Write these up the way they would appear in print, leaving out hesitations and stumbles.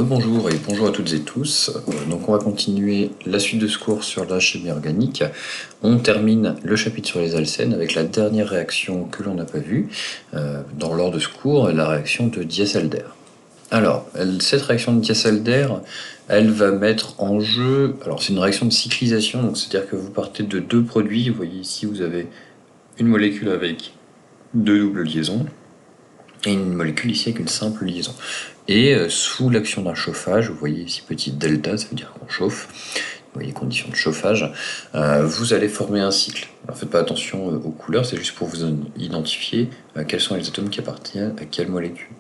Rebonjour et bonjour à toutes et tous. Donc on va continuer la suite de ce cours sur la chimie organique. On termine le chapitre sur les alcènes avec la dernière réaction que l'on n'a pas vue lors de ce cours, la réaction de Diels-Alder. Alors, cette réaction de Diels-Alder, elle va mettre en jeu... Alors c'est une réaction de cyclisation, donc c'est-à-dire que vous partez de deux produits. Vous voyez ici, vous avez une molécule avec deux doubles liaisons et une molécule ici avec une simple liaison. Et sous l'action d'un chauffage, vous voyez ici petit delta, ça veut dire qu'on chauffe, vous voyez conditions de chauffage, vous allez former un cycle. Alors faites pas attention aux couleurs, c'est juste pour vous identifier quels sont les atomes qui appartiennent à quelle molécule.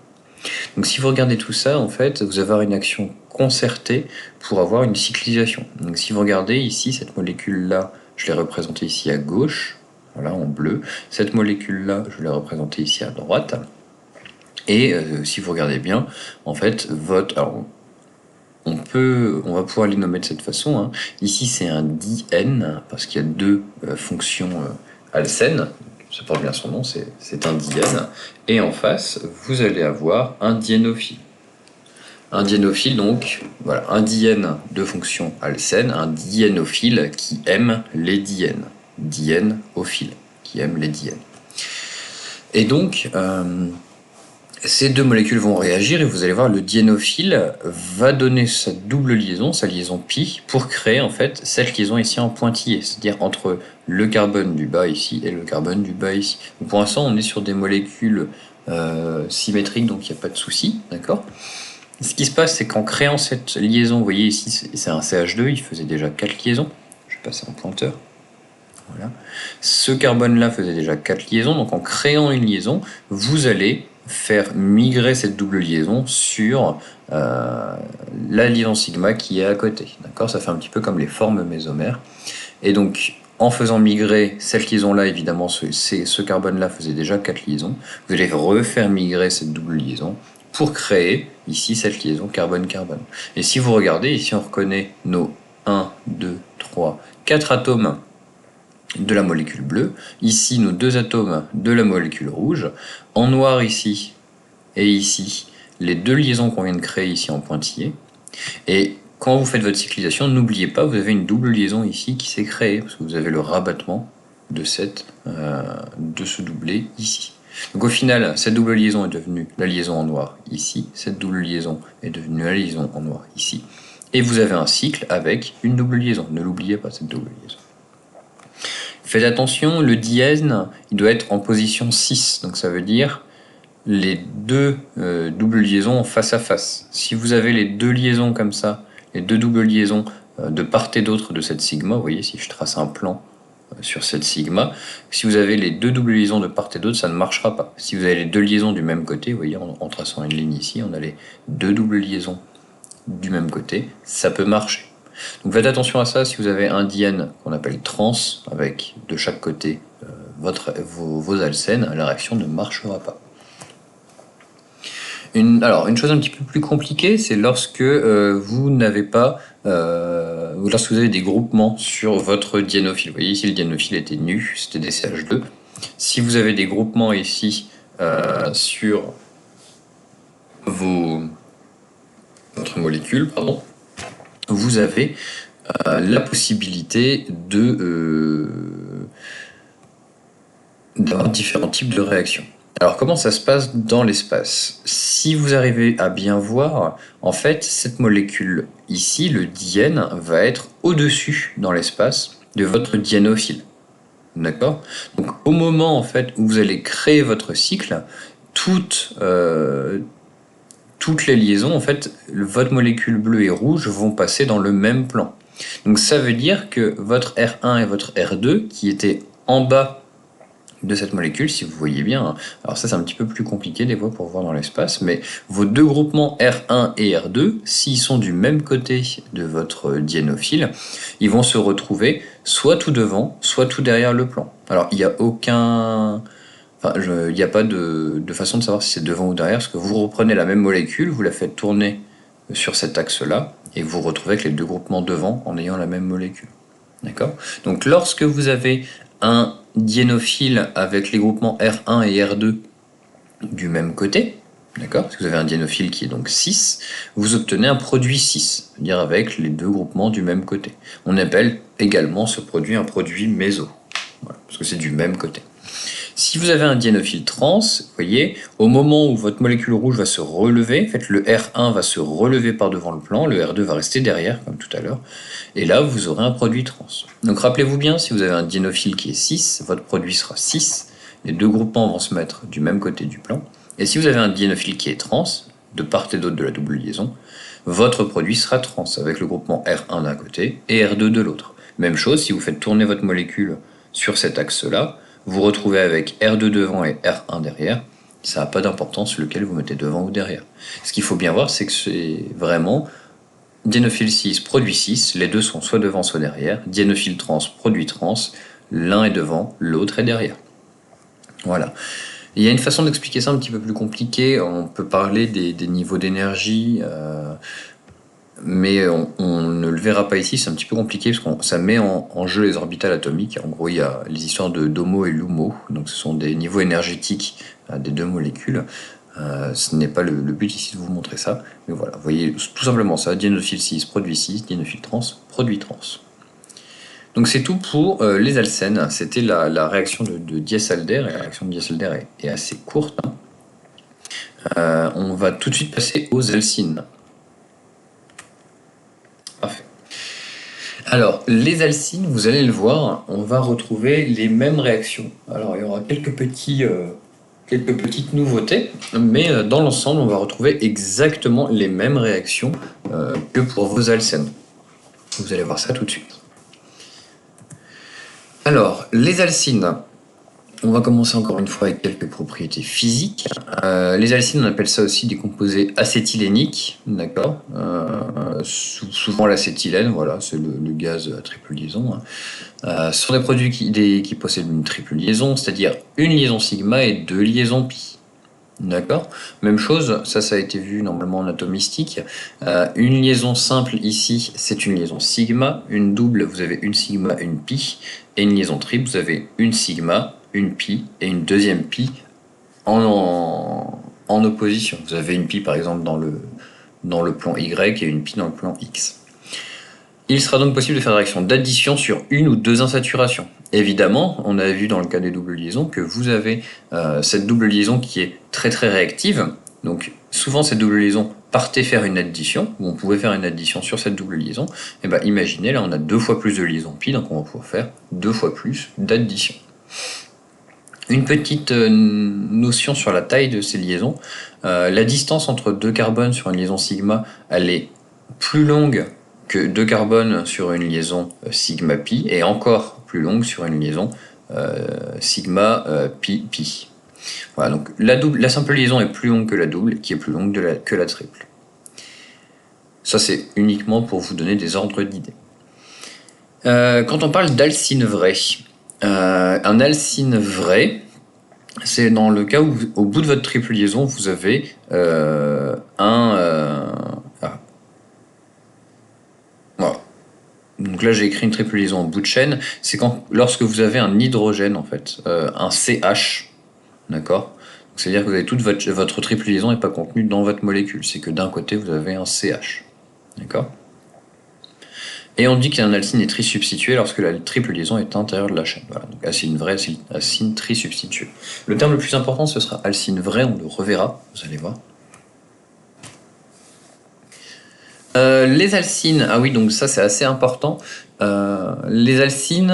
Donc si vous regardez tout ça, en fait, vous avez une action concertée pour avoir une cyclisation. Donc si vous regardez ici, cette molécule-là, je l'ai représentée ici à gauche, voilà, en bleu. Cette molécule-là, je l'ai représentée ici à droite. Et si vous regardez bien, en fait, alors, on va pouvoir les nommer de cette façon. Hein. Ici, c'est un diène, parce qu'il y a deux fonctions alcènes. Ça porte bien son nom, c'est un diène. Et en face, vous allez avoir un diénophile. Un diénophile, donc, voilà, un diène de fonction alcène, un diénophile qui aime les diènes. Diènophile, qui aime les diènes. Et donc... ces deux molécules vont réagir et vous allez voir le diénophile va donner sa double liaison, sa liaison pi, pour créer en fait cette liaison ici en pointillé, c'est-à-dire entre le carbone du bas ici et le carbone du bas ici. Donc pour l'instant on est sur des molécules symétriques, donc il n'y a pas de souci, d'accord ? Ce qui se passe, c'est qu'en créant cette liaison, vous voyez ici c'est un CH2, il faisait déjà 4 liaisons, je vais passer en pointeur. Voilà. Ce carbone-là faisait déjà 4 liaisons, donc en créant une liaison, vous allez faire migrer cette double liaison sur la liaison sigma qui est à côté. D'accord ? Ça fait un petit peu comme les formes mésomères. Et donc, en faisant migrer cette liaison-là, évidemment, ce carbone-là faisait déjà 4 liaisons. Vous allez refaire migrer cette double liaison pour créer ici cette liaison carbone-carbone. Et si vous regardez, ici on reconnaît nos 1, 2, 3, 4 atomes de la molécule bleue, ici nos 2 atomes de la molécule rouge, en noir ici et ici, les 2 liaisons qu'on vient de créer ici en pointillé, et quand vous faites votre cyclisation, n'oubliez pas, vous avez une double liaison ici qui s'est créée, parce que vous avez le rabattement de ce doublé ici. Donc au final, cette double liaison est devenue la liaison en noir ici, cette double liaison est devenue la liaison en noir ici, et vous avez un cycle avec une double liaison, ne l'oubliez pas cette double liaison. Faites attention, le diène, il doit être en position 6, donc ça veut dire les deux doubles liaisons face à face. Si vous avez les deux liaisons comme ça, les deux doubles liaisons de part et d'autre de cette sigma, vous voyez si je trace un plan sur cette sigma, si vous avez les deux doubles liaisons de part et d'autre, ça ne marchera pas. Si vous avez les deux liaisons du même côté, vous voyez en traçant une ligne ici, on a les deux doubles liaisons du même côté, ça peut marcher. Donc faites attention à ça, si vous avez un diène qu'on appelle trans, avec de chaque côté vos alcènes, la réaction ne marchera pas. Alors, une chose un petit peu plus compliquée, c'est lorsque vous n'avez pas, lorsque vous avez des groupements sur votre diénophile. Vous voyez ici le diénophile était nu, c'était des CH2. Si vous avez des groupements ici sur votre molécule, pardon, vous avez la possibilité d'avoir différents types de réactions. Alors comment ça se passe dans l'espace ? Si vous arrivez à bien voir, en fait, cette molécule ici, le diène, va être au-dessus dans l'espace de votre diénophile. D'accord ? Donc au moment en fait où vous allez créer votre cycle, toutes les liaisons, en fait, votre molécule bleue et rouge vont passer dans le même plan. Donc ça veut dire que votre R1 et votre R2, qui étaient en bas de cette molécule, si vous voyez bien, alors ça c'est un petit peu plus compliqué des fois pour voir dans l'espace, mais vos deux groupements R1 et R2, s'ils sont du même côté de votre diénophile, ils vont se retrouver soit tout devant, soit tout derrière le plan. Alors il n'y a il n'y a pas de façon de savoir si c'est devant ou derrière, parce que vous reprenez la même molécule, vous la faites tourner sur cet axe-là, et vous vous retrouvez avec les deux groupements devant en ayant la même molécule. D'accord ? Donc lorsque vous avez un diénophile avec les groupements R1 et R2 du même côté, D'accord? Si vous avez un diénophile qui est donc 6, vous obtenez un produit 6, c'est-à-dire avec les deux groupements du même côté. On appelle également ce produit un produit méso, voilà, parce que c'est du même côté. Si vous avez un diénophile trans, vous voyez, au moment où votre molécule rouge va se relever, en fait, le R1 va se relever par devant le plan, le R2 va rester derrière, comme tout à l'heure, et là, vous aurez un produit trans. Donc rappelez-vous bien, si vous avez un diénophile qui est 6, votre produit sera 6, les deux groupements vont se mettre du même côté du plan, et si vous avez un diénophile qui est trans, de part et d'autre de la double liaison, votre produit sera trans, avec le groupement R1 d'un côté et R2 de l'autre. Même chose, si vous faites tourner votre molécule sur cet axe-là, vous retrouvez avec R2 devant et R1 derrière, ça n'a pas d'importance lequel vous mettez devant ou derrière. Ce qu'il faut bien voir, c'est que c'est vraiment diénophile 6, produit 6, les deux sont soit devant, soit derrière. Diénophile trans, produit trans, l'un est devant, l'autre est derrière. Voilà. Il y a une façon d'expliquer ça un petit peu plus compliquée. On peut parler des niveaux d'énergie, mais on ne le verra pas ici. C'est un petit peu compliqué parce que ça met en jeu les orbitales atomiques. En gros, il y a les histoires de d'HOMO et LUMO. Donc, ce sont des niveaux énergétiques des deux molécules. Ce n'est pas le but ici de vous montrer ça. Mais voilà, vous voyez tout simplement ça. Diénophile 6, produit 6. Diénophile trans, produit trans. Donc c'est tout pour les alcènes. C'était la réaction de Diels-Alder, et la réaction de Diels-Alder est assez courte. On va tout de suite passer aux alcynes. Parfait. Alors, les alcynes, vous allez le voir, on va retrouver les mêmes réactions. Alors, il y aura quelques petites nouveautés, mais dans l'ensemble, on va retrouver exactement les mêmes réactions que pour vos alcènes. Vous allez voir ça tout de suite. Alors, les alcynes, on va commencer encore une fois avec quelques propriétés physiques. Les alcynes, on appelle ça aussi des composés acétyléniques, d'accord. Souvent l'acétylène, voilà, c'est le gaz à triple liaison. Ce sont des produits qui possèdent une triple liaison, c'est-à-dire une liaison sigma et deux liaisons pi. D'accord. Même chose, ça a été vu normalement en atomistique. Une liaison simple ici, c'est une liaison sigma. Une double, vous avez une sigma, une pi. Et une liaison triple, vous avez une sigma, une pi et une deuxième pi en opposition. Vous avez une pi par exemple dans le plan Y et une pi dans le plan X. Il sera donc possible de faire des réactions d'addition sur une ou deux insaturations. Évidemment, on a vu dans le cas des doubles liaisons que vous avez cette double liaison qui est très très réactive. Donc souvent cette double liaison partait faire une addition, ou on pouvait faire une addition sur cette double liaison. Et bien imaginez, là on a 2 fois plus de liaisons pi, donc on va pouvoir faire 2 fois plus d'addition. Une petite notion sur la taille de ces liaisons. La distance entre deux carbones sur une liaison sigma, elle est plus longue que 2 carbones sur une liaison sigma pi, et encore plus longue sur une liaison sigma pi pi. Voilà, donc la simple liaison est plus longue que la double, qui est plus longue que la triple. Ça, c'est uniquement pour vous donner des ordres d'idées. Quand on parle d'alcyne vrai, un alcyne vrai, c'est dans le cas où, au bout de votre triple liaison, vous avez voilà. Donc là, j'ai écrit une triple liaison en bout de chaîne. C'est lorsque vous avez un hydrogène, en fait, un CH, d'accord. C'est-à-dire que vous avez toute votre triple liaison n'est pas contenue dans votre molécule. C'est que d'un côté, vous avez un CH, d'accord. Et on dit qu'un alcyne est trisubstitué lorsque la triple liaison est à l'intérieur de la chaîne. Voilà, donc alcyne vrai, alcyne trisubstitué. Le terme le plus important, ce sera alcyne vrai, on le reverra, vous allez voir. Les alcynes, ah oui, donc ça c'est assez important. Les alcynes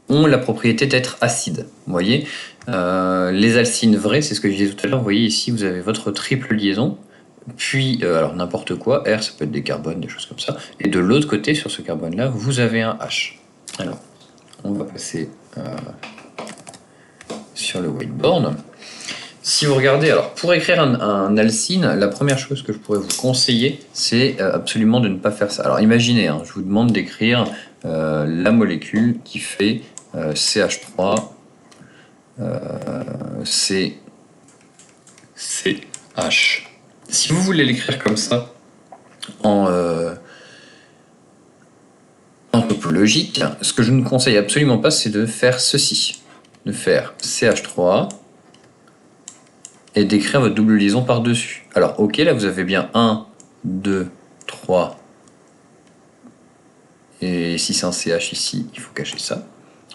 ont la propriété d'être acides, vous voyez. Les alcynes vrais, c'est ce que je disais tout à l'heure, vous voyez ici, vous avez votre triple liaison, puis, alors n'importe quoi, R, ça peut être des carbones, des choses comme ça, et de l'autre côté, sur ce carbone-là, vous avez un H. Alors, on va passer sur le whiteboard. Si vous regardez, alors pour écrire un alcyne, la première chose que je pourrais vous conseiller, c'est absolument de ne pas faire ça. Alors imaginez, je vous demande d'écrire la molécule qui fait CH3, CH. Si vous voulez l'écrire comme ça, en topologique, ce que je ne conseille absolument pas, c'est de faire ceci. De faire CH3, et d'écrire votre double liaison par-dessus. Alors, ok, là, vous avez bien 1, 2, 3, et si c'est un CH ici, il faut cacher ça.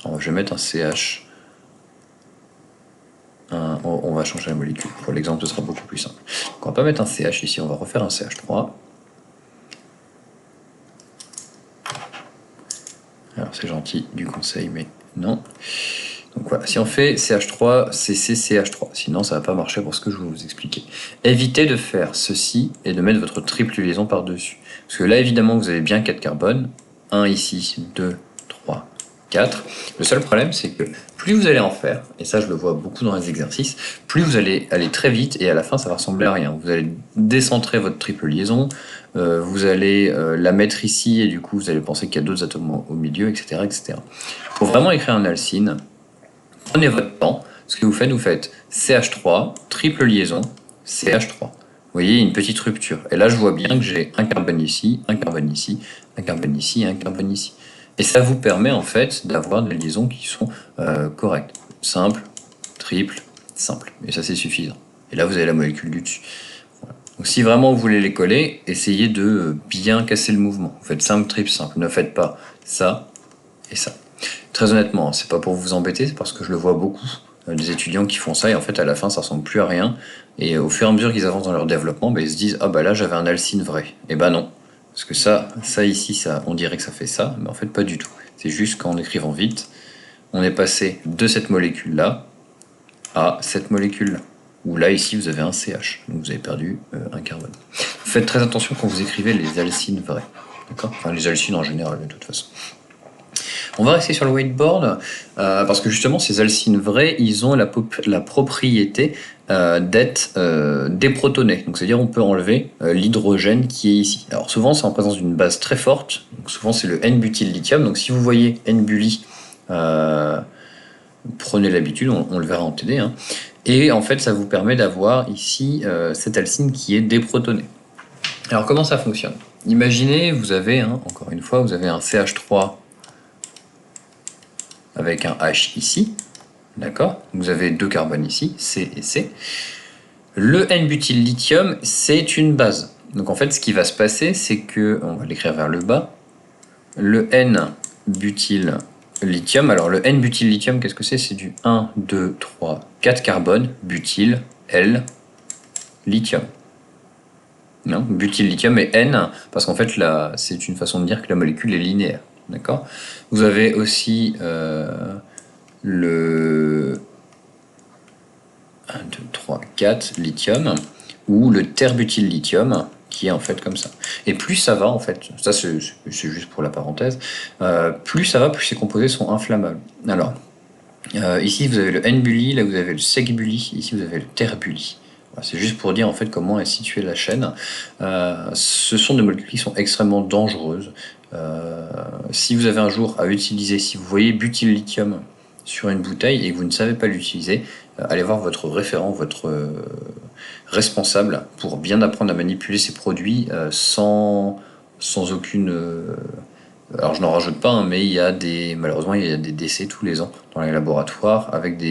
Alors, je vais mettre un CH. On va changer la molécule. Pour l'exemple, ce sera beaucoup plus simple. Donc, on va pas mettre un CH ici, on va refaire un CH3. Alors, c'est gentil du conseil, mais non. Donc voilà, si on fait CH3, CC-CH3, sinon ça va pas marcher pour ce que je vais vous expliquer. Évitez de faire ceci et de mettre votre triple liaison par-dessus. Parce que là, évidemment, vous avez bien 4 carbones. 1 ici, 2, 3, 4. Le seul problème, c'est que plus vous allez en faire, et ça je le vois beaucoup dans les exercices, plus vous allez aller très vite et à la fin ça va ressembler à rien. Vous allez décentrer votre triple liaison, vous allez la mettre ici et du coup vous allez penser qu'il y a d'autres atomes au milieu, etc., etc. Pour vraiment écrire un alcyne, prenez votre temps. Ce que vous faites CH3, triple liaison, CH3. Vous voyez, une petite rupture. Et là, je vois bien que j'ai un carbone ici, un carbone ici, un carbone ici et un carbone ici. Et ça vous permet en fait d'avoir des liaisons qui sont correctes. Simple, triple, simple. Et ça, c'est suffisant. Et là, vous avez la molécule du dessus. Voilà. Donc si vraiment vous voulez les coller, essayez de bien casser le mouvement. Vous faites simple, triple, simple. Ne faites pas ça et ça. Très honnêtement, c'est pas pour vous embêter, c'est parce que je le vois beaucoup, des étudiants qui font ça, et en fait à la fin ça ressemble plus à rien, et au fur et à mesure qu'ils avancent dans leur développement, ils se disent « Ah bah là j'avais un alcyne vrai ». Et bah non, parce que ça ici, on dirait que ça fait ça, mais en fait pas du tout. C'est juste qu'en écrivant vite, on est passé de cette molécule-là à cette molécule-là. Où là ici vous avez un CH, donc vous avez perdu un carbone. Faites très attention quand vous écrivez les alcynes vrais, d'accord ? Enfin les alcynes en général de toute façon. On va rester sur le whiteboard parce que justement ces alcynes vrais, ils ont la propriété d'être déprotonés. Donc c'est-à-dire on peut enlever l'hydrogène qui est ici. Alors souvent c'est en présence d'une base très forte. Donc souvent c'est le N-butyl-lithium. Donc si vous voyez N-buly, prenez l'habitude, on le verra en TD. Hein. Et en fait ça vous permet d'avoir ici cette alcyne qui est déprotonée. Alors comment ça fonctionne ? Imaginez, vous avez, encore une fois, vous avez un CH3 avec un H ici, d'accord ? Vous avez deux carbones ici, C et C. Le N-butyl-lithium, c'est une base. Donc en fait, ce qui va se passer, c'est que, on va l'écrire vers le bas, le N-butyl-lithium, alors le N-butyl-lithium, qu'est-ce que c'est ? C'est du 1, 2, 3, 4 carbones, butyl, L, lithium. Non, butyl-lithium et N, parce qu'en fait, là, c'est une façon de dire que la molécule est linéaire. D'accord ? Vous avez aussi le 1, 2, 3, 4 lithium ou le terbutyl-lithium qui est en fait comme ça. Et plus ça va en fait, ça c'est juste pour la parenthèse, plus ça va, plus ces composés sont inflammables. Alors, ici vous avez le N-buly, là vous avez le sec-buly, ici vous avez le terbuly. C'est juste pour dire en fait comment est située la chaîne. Ce sont des molécules qui sont extrêmement dangereuses. Si vous avez un jour à utiliser, si vous voyez butyl-lithium sur une bouteille et que vous ne savez pas l'utiliser, allez voir votre référent, votre responsable pour bien apprendre à manipuler ces produits sans aucune... alors je n'en rajoute pas, mais malheureusement il y a des décès tous les ans dans les laboratoires avec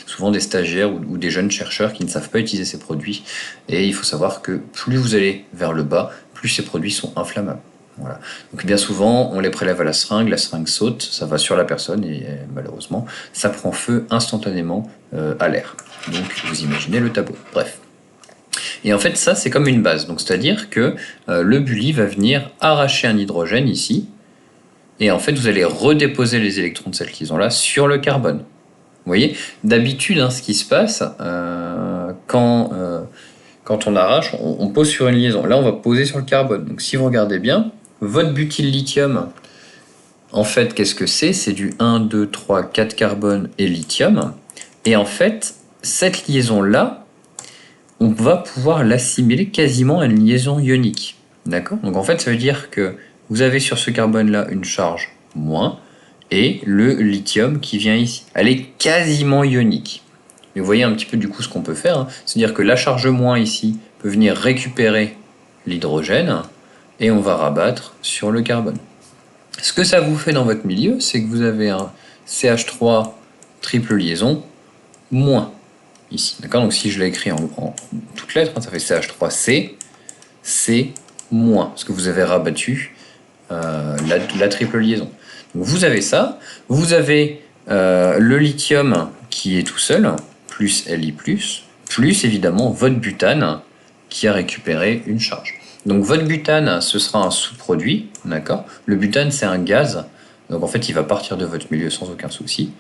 souvent des stagiaires ou des jeunes chercheurs qui ne savent pas utiliser ces produits. Et il faut savoir que plus vous allez vers le bas, plus ces produits sont inflammables. Voilà. Donc bien souvent, on les prélève à la seringue saute, ça va sur la personne et malheureusement, ça prend feu instantanément à l'air. Donc vous imaginez le tableau. Bref. Et en fait, ça, c'est comme une base. Donc c'est-à-dire que le buly va venir arracher un hydrogène ici, et en fait, vous allez redéposer les électrons de cette liaison-là sur le carbone. Vous voyez, d'habitude, ce qui se passe, quand on arrache, on pose sur une liaison. Là, on va poser sur le carbone. Donc si vous regardez bien, votre butyl-lithium, en fait, qu'est-ce que c'est ? C'est du 1, 2, 3, 4 carbone et lithium. Et en fait, cette liaison-là, on va pouvoir l'assimiler quasiment à une liaison ionique. D'accord ? Donc en fait, ça veut dire que vous avez sur ce carbone-là une charge moins et le lithium qui vient ici. Elle est quasiment ionique. Et vous voyez un petit peu du coup ce qu'on peut faire. C'est-à-dire que la charge moins ici peut venir récupérer l'hydrogène et on va rabattre sur le carbone. Ce que ça vous fait dans votre milieu, c'est que vous avez un CH3 triple liaison moins. ici. D'accord? Donc si je l'ai écrit en toutes lettres, hein, ça fait CH3C, C-, parce que vous avez rabattu la triple liaison. Donc vous avez ça, vous avez le lithium qui est tout seul, plus Li+, plus évidemment votre butane qui a récupéré une charge. Donc votre butane, ce sera un sous-produit, d'accord? Le butane, c'est un gaz, donc en fait, il va partir de votre milieu sans aucun souci.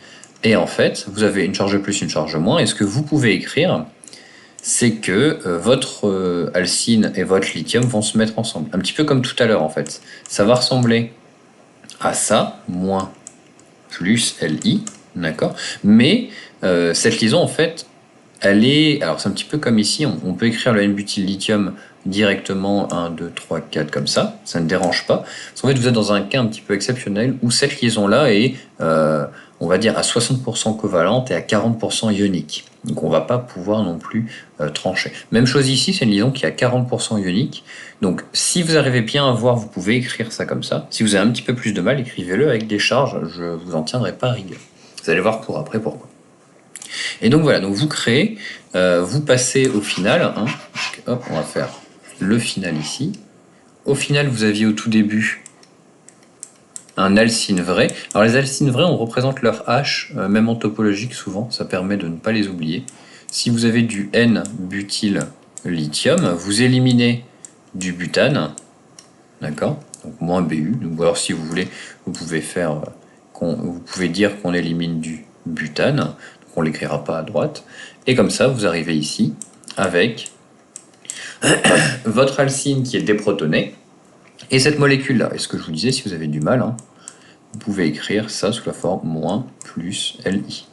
Et en fait, vous avez une charge plus, une charge moins, et ce que vous pouvez écrire, c'est que votre alcine et votre lithium vont se mettre ensemble. Un petit peu comme tout à l'heure, en fait. Ça va ressembler à ça, moins plus Li, d'accord? Mais cette liaison, en fait, elle est... Alors, c'est un petit peu comme ici, on peut écrire le N-butyl-lithium directement 1, 2, 3, 4 comme ça ne dérange pas. Parce qu'en fait, vous êtes dans un cas un petit peu exceptionnel où cette liaison-là est, on va dire, à 60% covalente et à 40% ionique. Donc, on ne va pas pouvoir non plus trancher. Même chose ici, c'est une liaison qui est à 40% ionique. Donc, si vous arrivez bien à voir, vous pouvez écrire ça comme ça. Si vous avez un petit peu plus de mal, écrivez-le avec des charges, je ne vous en tiendrai pas rigueur. Vous allez voir pour après pourquoi. Et donc voilà, donc vous créez, vous passez au final, hein, donc, hop, on va faire le final ici. Au final, vous aviez au tout début un alcine vrai. Alors les alcines vrais, on représente leur H, même en topologique souvent, ça permet de ne pas les oublier. Si vous avez du N-butyl-lithium, vous éliminez du butane, d'accord? Donc moins Bu. Donc, alors si vous voulez, vous pouvez faire, vous pouvez dire qu'on élimine du butane. Donc on l'écrira pas à droite. Et comme ça, vous arrivez ici avec votre alcine qui est déprotonée. Et cette molécule-là, et ce que je vous disais, si vous avez du mal, hein, vous pouvez écrire ça sous la forme moins plus Li.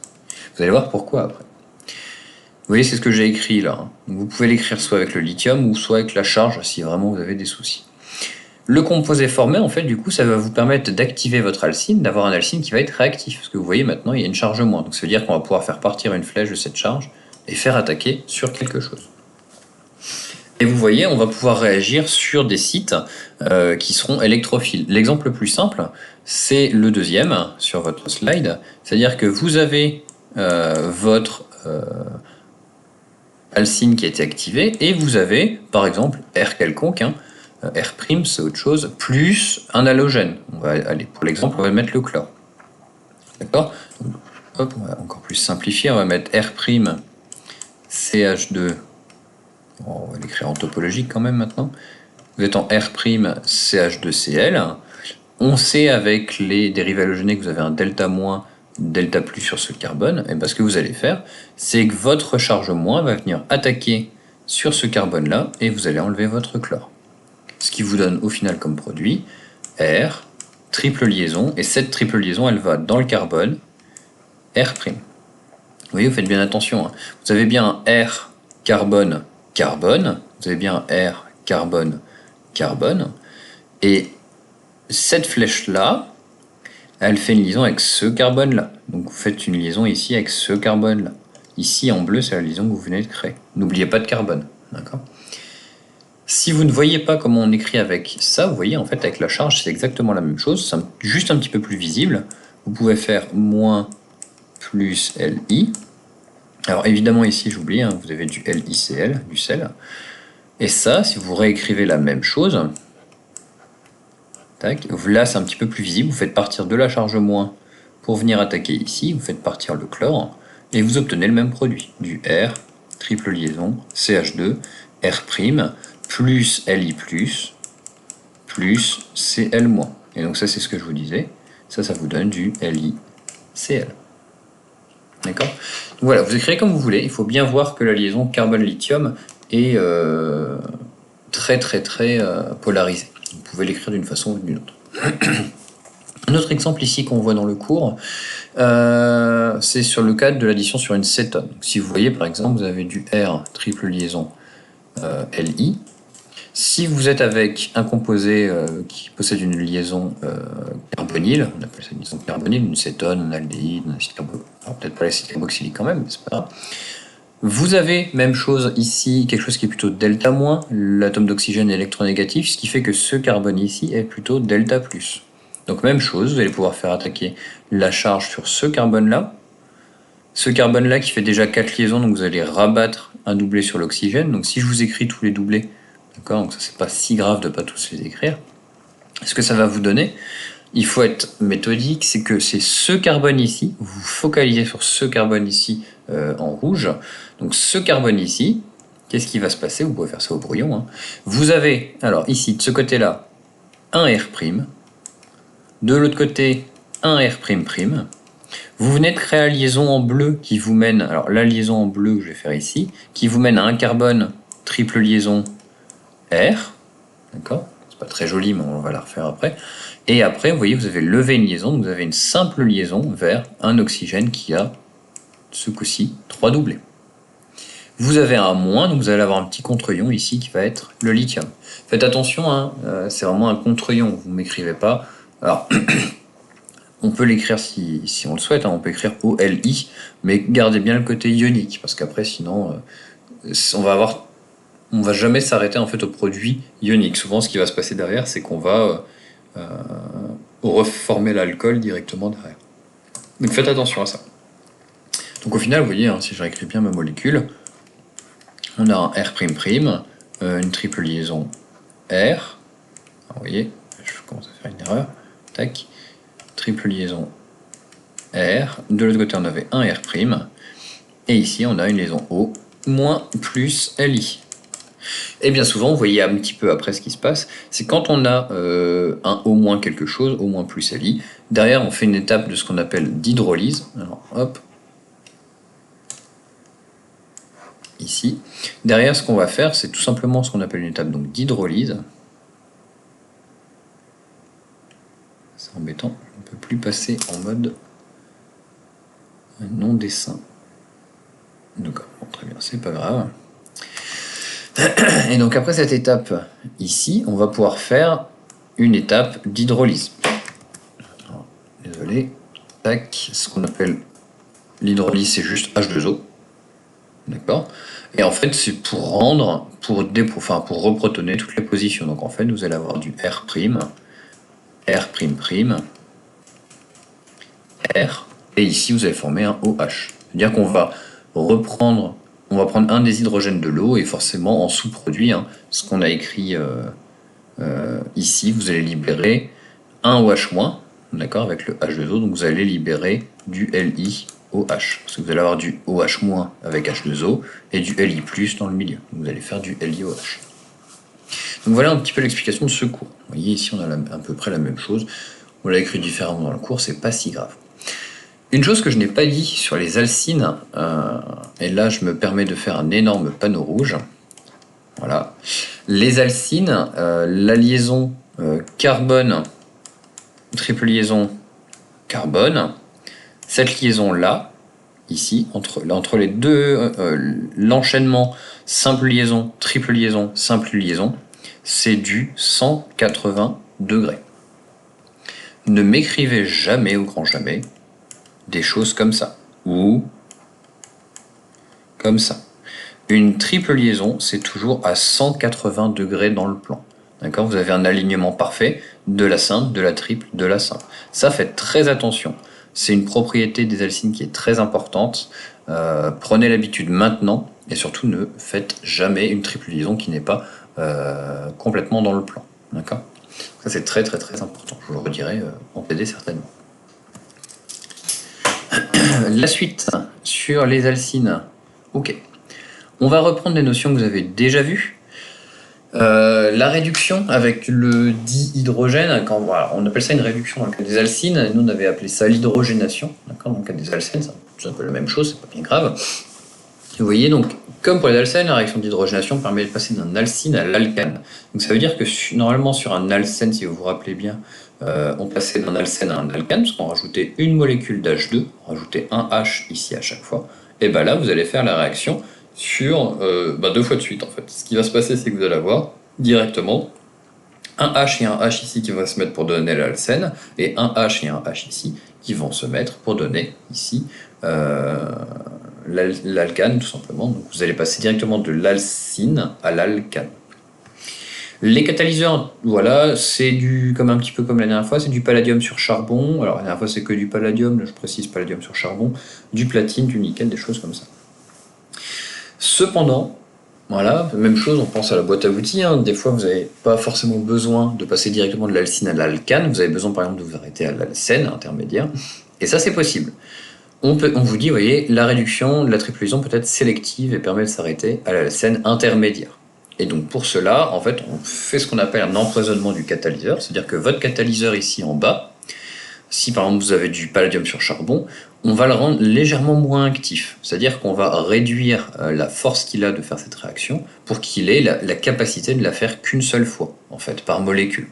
Vous allez voir pourquoi après. Vous voyez, c'est ce que j'ai écrit là. Hein. Vous pouvez l'écrire soit avec le lithium ou soit avec la charge si vraiment vous avez des soucis. Le composé formé, en fait, du coup, ça va vous permettre d'activer votre alcine, d'avoir un alcine qui va être réactif. Parce que vous voyez, maintenant, il y a une charge moins. Donc ça veut dire qu'on va pouvoir faire partir une flèche de cette charge et faire attaquer sur quelque chose. Et vous voyez, on va pouvoir réagir sur des sites qui seront électrophiles. L'exemple le plus simple, c'est le deuxième sur votre slide. C'est-à-dire que vous avez votre alcine qui a été activée et vous avez, par exemple, R quelconque, hein, R', c'est autre chose, plus un halogène. On va aller, pour l'exemple, on va mettre le chlore. D'accord? Hop, on va encore plus simplifier, on va mettre R', CH2. On va l'écrire en topologique quand même maintenant. Vous êtes en R', CH2Cl. On sait avec les dérivés halogénés que vous avez un delta moins, delta plus sur ce carbone. Et bien ce que vous allez faire, c'est que votre charge moins va venir attaquer sur ce carbone-là et vous allez enlever votre chlore. Ce qui vous donne au final comme produit R, triple liaison. Et cette triple liaison, elle va dans le carbone, R'. Vous voyez, vous faites bien attention. Hein. Vous avez bien un R carbone, carbone. Vous avez bien un R carbone, carbone. Et cette flèche-là, elle fait une liaison avec ce carbone-là. Donc vous faites une liaison ici avec ce carbone-là. Ici, en bleu, c'est la liaison que vous venez de créer. N'oubliez pas de carbone. D'accord ? Si vous ne voyez pas comment on écrit avec ça, vous voyez, en fait, avec la charge, c'est exactement la même chose. C'est juste un petit peu plus visible. Vous pouvez faire moins plus Li. Alors évidemment, ici, j'oublie, hein, vous avez du LiCl, du sel. Et ça, si vous réécrivez la même chose, tac, là, c'est un petit peu plus visible. Vous faites partir de la charge moins pour venir attaquer ici. Vous faites partir le chlore et vous obtenez le même produit. Du R, triple liaison, CH2, R', plus Li+, plus Cl-. Et donc ça, c'est ce que je vous disais. Ça vous donne du LiCl. D'accord ? Voilà, vous écrivez comme vous voulez. Il faut bien voir que la liaison carbone-lithium est très polarisée. Vous pouvez l'écrire d'une façon ou d'une autre. Un autre exemple ici qu'on voit dans le cours, c'est sur le cadre de l'addition sur une cétone. Donc, si vous voyez par exemple, vous avez du R triple liaison Li. Si vous êtes avec un composé qui possède une liaison carbonyle, on appelle ça une liaison carbonyle, une cétone, un aldéhyde, un acide carboxylique, alors peut-être pas l'acide carboxylique quand même, mais c'est pas grave. Vous avez, même chose ici, quelque chose qui est plutôt delta-, l'atome d'oxygène est électronégatif, ce qui fait que ce carbone ici est plutôt delta+. Donc même chose, vous allez pouvoir faire attaquer la charge sur ce carbone-là, Ce carbone-là qui fait déjà 4 liaisons, donc vous allez rabattre un doublet sur l'oxygène. Donc si je vous écris tous les doublets, d'accord, donc ça c'est pas si grave de pas tous les écrire. Ce que ça va vous donner, il faut être méthodique, c'est que c'est ce carbone ici, vous vous focalisez sur ce carbone ici en rouge. Donc ce carbone ici, qu'est-ce qui va se passer? Vous pouvez faire ça au brouillon. Hein. Vous avez, alors ici, de ce côté-là, un R', de l'autre côté, un R''. Vous venez de créer la liaison en bleu qui vous mène, alors la liaison en bleu que je vais faire ici, qui vous mène à un carbone triple liaison R, d'accord? C'est pas très joli, mais on va la refaire après. Et après, vous voyez, vous avez levé une liaison, donc vous avez une simple liaison vers un oxygène qui a, ce coup-ci, 3 doublés. Vous avez un moins, donc vous allez avoir un petit contre-ion ici qui va être le lithium. Faites attention, hein, c'est vraiment un contre-ion, vous ne m'écrivez pas. Alors, on peut l'écrire si on le souhaite, hein, on peut écrire OLI, mais gardez bien le côté ionique, parce qu'après, sinon, on va jamais s'arrêter en fait au produit ionique. Souvent, ce qui va se passer derrière, c'est qu'on va reformer l'alcool directement derrière. Donc faites attention à ça. Donc au final, vous voyez, hein, si je réécris bien ma molécule, on a un R'', une triple liaison R. Alors, vous voyez, je commence à faire une erreur. Tac. Triple liaison R. De l'autre côté, on avait un R'. Et ici, on a une liaison O moins plus Li. Et bien souvent, vous voyez un petit peu après ce qui se passe, c'est quand on a un O moins quelque chose, O moins plus Li, derrière on fait une étape de ce qu'on appelle d'hydrolyse. Alors hop, ici. Derrière, ce qu'on va faire, c'est tout simplement ce qu'on appelle une étape d'hydrolyse. C'est embêtant, on ne peut plus passer en mode non-dessin. D'accord, bon, très bien, c'est pas grave. Et donc après cette étape ici, on va pouvoir faire une étape d'hydrolyse. Désolé. Tac, ce qu'on appelle l'hydrolyse, c'est juste H2O. D'accord. Et en fait, c'est pour rendre, pour reprotoner toutes les positions. Donc en fait, vous allez avoir du R', R', R, et ici vous allez former un OH. C'est-à-dire qu'on va prendre un des hydrogènes de l'eau et forcément en sous-produit, hein, ce qu'on a écrit ici, vous allez libérer un OH-, d'accord, avec le H2O, donc vous allez libérer du LiOH. Parce que vous allez avoir du OH- avec H2O et du Li+ dans le milieu. Donc vous allez faire du LiOH. Donc voilà un petit peu l'explication de ce cours. Vous voyez ici on a à peu près la même chose. On l'a écrit différemment dans le cours, c'est pas si grave. Une chose que je n'ai pas dit sur les alcynes, et là je me permets de faire un énorme panneau rouge. Voilà. Les alcynes, la liaison carbone, triple liaison carbone, cette liaison-là, ici, entre les deux, l'enchaînement simple liaison, triple liaison, c'est du 180 degrés. Ne m'écrivez jamais, au grand jamais, des choses comme ça, ou comme ça. Une triple liaison, c'est toujours à 180 degrés dans le plan. D'accord? Vous avez un alignement parfait de la simple, de la triple, de la simple. Ça, faites très attention. C'est une propriété des alcynes qui est très importante. Prenez l'habitude maintenant, et surtout ne faites jamais une triple liaison qui n'est pas complètement dans le plan. D'accord? Ça, c'est très très très important. Je vous le redirai en PD certainement. La suite sur les alcynes. Ok. On va reprendre des notions que vous avez déjà vues. La réduction avec le dihydrogène, voilà, on appelle ça une réduction dans le cas des alcynes, nous on avait appelé ça l'hydrogénation, dans le cas des alcènes, c'est un peu la même chose, c'est pas bien grave. Vous voyez, donc, comme pour les alcènes, la réaction d'hydrogénation permet de passer d'un alcyne à l'alcane. Donc ça veut dire que normalement sur un alcène, si vous vous rappelez bien, on passait d'un alcène à un alcane, parce qu'on rajoutait une molécule d'H2, on rajoutait un H ici à chaque fois, et bien là vous allez faire la réaction sur 2 fois de suite en fait. Ce qui va se passer, c'est que vous allez avoir directement un H et un H ici qui vont se mettre pour donner l'alcène, et un H et un H ici qui vont se mettre pour donner ici l'alcane tout simplement. Donc vous allez passer directement de l'alcyne à l'alcane. Les catalyseurs, voilà, c'est comme un petit peu comme la dernière fois, c'est du palladium sur charbon. Alors la dernière fois c'est que du palladium, là je précise palladium sur charbon, du platine, du nickel, des choses comme ça. Cependant, voilà, même chose, on pense à la boîte à outils, hein. Des fois vous n'avez pas forcément besoin de passer directement de l'alcyne à l'alcane, vous avez besoin par exemple de vous arrêter à l'alcène intermédiaire, et ça c'est possible. On vous dit, vous voyez, la réduction de la triple liaison peut être sélective et permet de s'arrêter à l'alcène intermédiaire. Et donc pour cela, en fait, on fait ce qu'on appelle un empoisonnement du catalyseur, c'est-à-dire que votre catalyseur ici en bas, si par exemple vous avez du palladium sur charbon, on va le rendre légèrement moins actif, c'est-à-dire qu'on va réduire la force qu'il a de faire cette réaction pour qu'il ait la capacité de la faire qu'une seule fois, en fait, par molécule.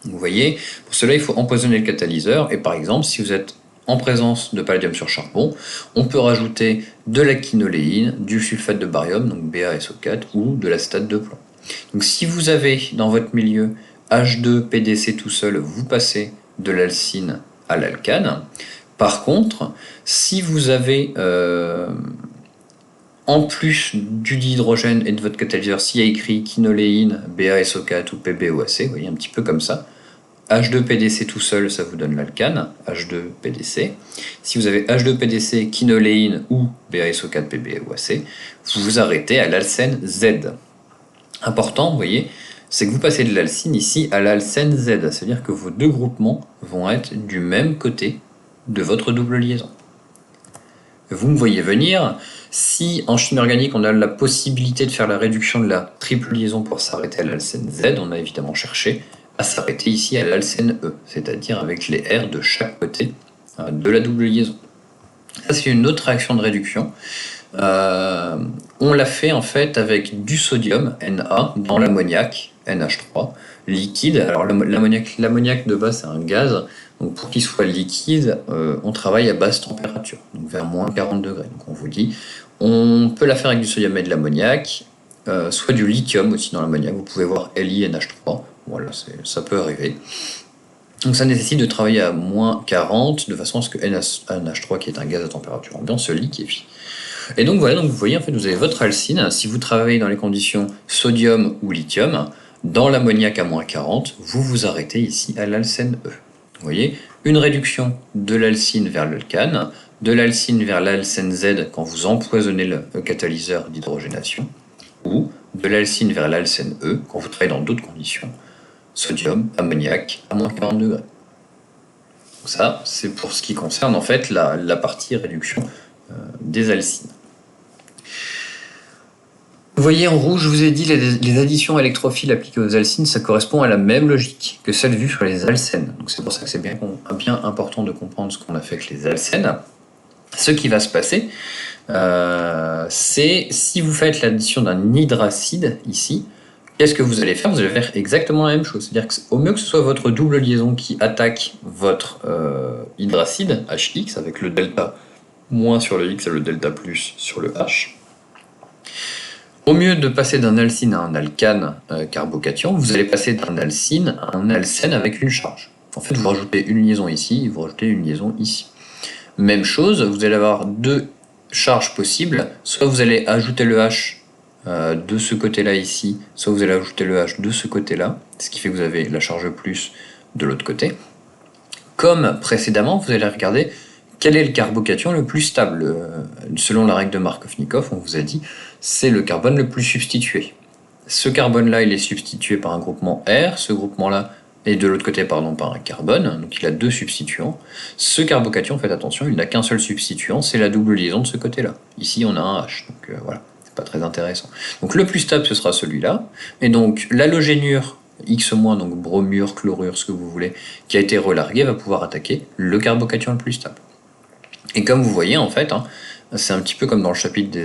Vous voyez, pour cela il faut empoisonner le catalyseur, et par exemple si vous êtes en présence de palladium sur charbon, on peut rajouter de la quinoléine, du sulfate de barium, donc BaSO4, ou de l'acétate de plomb. Donc si vous avez dans votre milieu H2PDC tout seul, vous passez de l'alcyne à l'alcane. Par contre, si vous avez en plus du dihydrogène et de votre catalyseur, s'il y a écrit quinoléine, BaSO4 ou PbOAC, vous voyez un petit peu comme ça, H2PDC tout seul, ça vous donne l'alcane, H2PDC. Si vous avez H2PDC, quinoléine ou BaSO4, PbOAC, vous vous arrêtez à l'alcène Z. Important, vous voyez, c'est que vous passez de l'alcyne ici à l'alcène Z, c'est-à-dire que vos deux groupements vont être du même côté de votre double liaison. Vous me voyez venir, si en chimie organique on a la possibilité de faire la réduction de la triple liaison pour s'arrêter à l'alcène Z, on a évidemment cherché à s'arrêter ici à l'alcène E, c'est-à-dire avec les R de chaque côté de la double liaison. Ça c'est une autre réaction de réduction. On l'a fait en fait avec du sodium, Na, dans l'ammoniac, NH3, liquide. Alors l'ammoniac de base c'est un gaz, donc pour qu'il soit liquide, on travaille à basse température, donc vers moins 40 degrés. Donc on vous dit, on peut la faire avec du sodium et de l'ammoniac, soit du lithium aussi dans l'ammoniac. Vous pouvez voir LiNH3. Voilà, ça peut arriver. Donc ça nécessite de travailler à moins 40 de façon à ce que NH3, qui est un gaz à température ambiante, se liquéfie. Et donc voilà, donc vous voyez, en fait, vous avez votre alcyne. Si vous travaillez dans les conditions sodium ou lithium, dans l'ammoniac à moins 40, vous vous arrêtez ici à l'alcène E. Vous voyez, une réduction de l'alcyne vers l'alcane, de l'alcyne vers l'alcène Z quand vous empoisonnez le catalyseur d'hydrogénation, ou de l'alcyne vers l'alcène E quand vous travaillez dans d'autres conditions, sodium, ammoniac à moins 40 degrés. Donc ça, c'est pour ce qui concerne en fait la partie réduction des alcynes. Vous voyez en rouge, je vous ai dit, les additions électrophiles appliquées aux alcynes, ça correspond à la même logique que celle vue sur les alcènes. Donc c'est pour ça que c'est bien important de comprendre ce qu'on a fait avec les alcènes. Ce qui va se passer, c'est si vous faites l'addition d'un hydracide ici, qu'est-ce que vous allez faire? Vous allez faire exactement la même chose. C'est-à-dire qu'au mieux que ce soit votre double liaison qui attaque votre hydracide, HX, avec le delta moins sur le X et le delta plus sur le H. Au mieux de passer d'un alcyne à un alcane carbocation, vous allez passer d'un alcyne à un alcène avec une charge. En fait, vous rajoutez une liaison ici, vous rajoutez une liaison ici. Même chose, vous allez avoir deux charges possibles. Soit vous allez ajouter le H de ce côté-là ici, soit vous allez ajouter le H de ce côté-là, ce qui fait que vous avez la charge plus de l'autre côté. Comme précédemment, vous allez regarder quel est le carbocation le plus stable. Selon la règle de Markovnikov, on vous a dit, c'est le carbone le plus substitué. Ce carbone-là, il est substitué par un groupement R, ce groupement-là est de l'autre côté par un carbone, donc il a deux substituants. Ce carbocation, faites attention, il n'a qu'un seul substituant, c'est la double liaison de ce côté-là. Ici, on a un H, donc voilà, c'est pas très intéressant. Donc le plus stable, ce sera celui-là, et donc l'halogénure X-, donc bromure, chlorure, ce que vous voulez, qui a été relargué, va pouvoir attaquer le carbocation le plus stable. Et comme vous voyez, en fait, c'est un petit peu comme dans le chapitre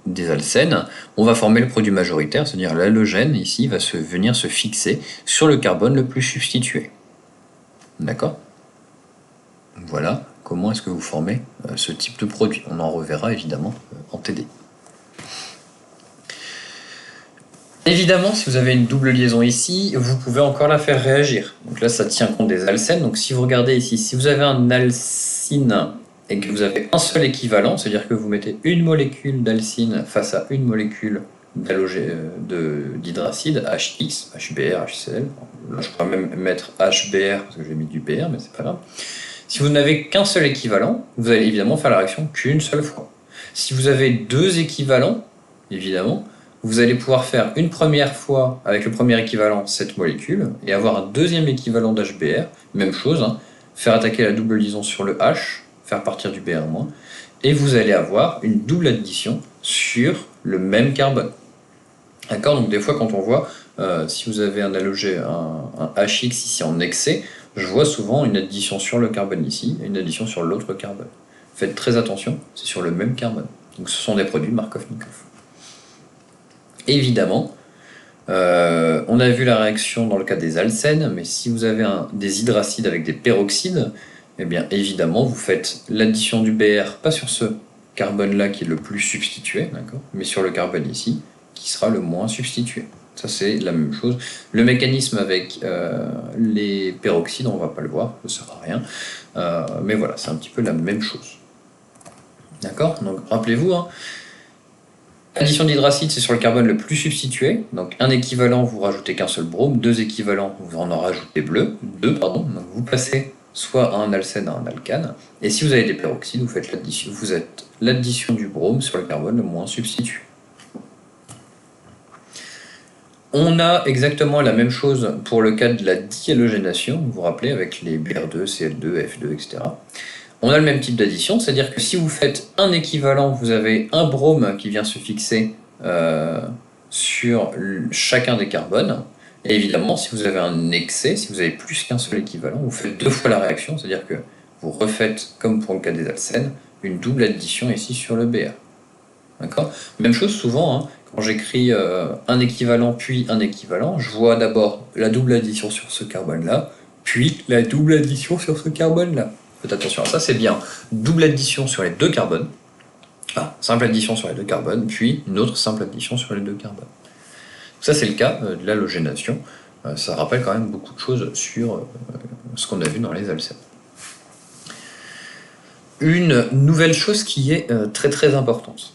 des alcènes, on va former le produit majoritaire, c'est-à-dire l'halogène, ici, va venir se fixer sur le carbone le plus substitué. D'accord? Voilà comment est-ce que vous formez ce type de produit. On en reverra évidemment en TD. Évidemment, si vous avez une double liaison ici, vous pouvez encore la faire réagir. Donc là, ça tient compte des alcènes. Donc si vous regardez ici, si vous avez un alcyne et que vous avez un seul équivalent, c'est-à-dire que vous mettez une molécule d'alcyne face à une molécule d'hydracide, HX, HBr, HCl. Là, je pourrais même mettre HBr parce que j'ai mis du Br, mais c'est pas grave. Si vous n'avez qu'un seul équivalent, vous allez évidemment faire la réaction qu'une seule fois. Si vous avez deux équivalents, évidemment, vous allez pouvoir faire une première fois avec le premier équivalent cette molécule et avoir un deuxième équivalent d'HBr, même chose, hein, faire attaquer la double liaison sur le H, faire partir du Br-, et vous allez avoir une double addition sur le même carbone. D'accord? Donc des fois quand on voit, si vous avez un halogé, un HX ici en excès, je vois souvent une addition sur le carbone ici et une addition sur l'autre carbone. Faites très attention, c'est sur le même carbone. Donc ce sont des produits Markov-Nikov. Évidemment, on a vu la réaction dans le cas des alcènes, mais si vous avez des hydracides avec des peroxydes, eh bien évidemment vous faites l'addition du Br, pas sur ce carbone-là qui est le plus substitué, d'accord, mais sur le carbone ici, qui sera le moins substitué. Ça c'est la même chose. Le mécanisme avec les peroxydes, on ne va pas le voir, ça ne sert à rien. Mais voilà, c'est un petit peu la même chose. D'accord? Donc rappelez-vous, hein, addition d'hydracide, c'est sur le carbone le plus substitué. Donc un équivalent, vous rajoutez qu'un seul brome. Deux équivalents, vous en rajoutez deux. Donc vous passez soit à un alcène, à un alcane. Et si vous avez des peroxydes, vous faites l'addition. Vous êtes l'addition du brome sur le carbone le moins substitué. On a exactement la même chose pour le cas de la dihalogénation, vous vous rappelez, avec les Br2, Cl2, F2, etc. On a le même type d'addition, c'est-à-dire que si vous faites un équivalent, vous avez un brome qui vient se fixer sur chacun des carbones. Et évidemment, si vous avez un excès, si vous avez plus qu'un seul équivalent, vous faites deux fois la réaction, c'est-à-dire que vous refaites, comme pour le cas des alcènes, une double addition ici sur le Br. D'accord ? Même chose souvent, hein, quand j'écris un équivalent puis un équivalent, je vois d'abord la double addition sur ce carbone-là, puis la double addition sur ce carbone-là. Faites attention à ça, c'est bien double addition sur les deux carbones, simple addition sur les deux carbones, puis une autre simple addition sur les deux carbones. Ça c'est le cas de l'halogénation. Ça rappelle quand même beaucoup de choses sur ce qu'on a vu dans les alcènes. Une nouvelle chose qui est très très importante.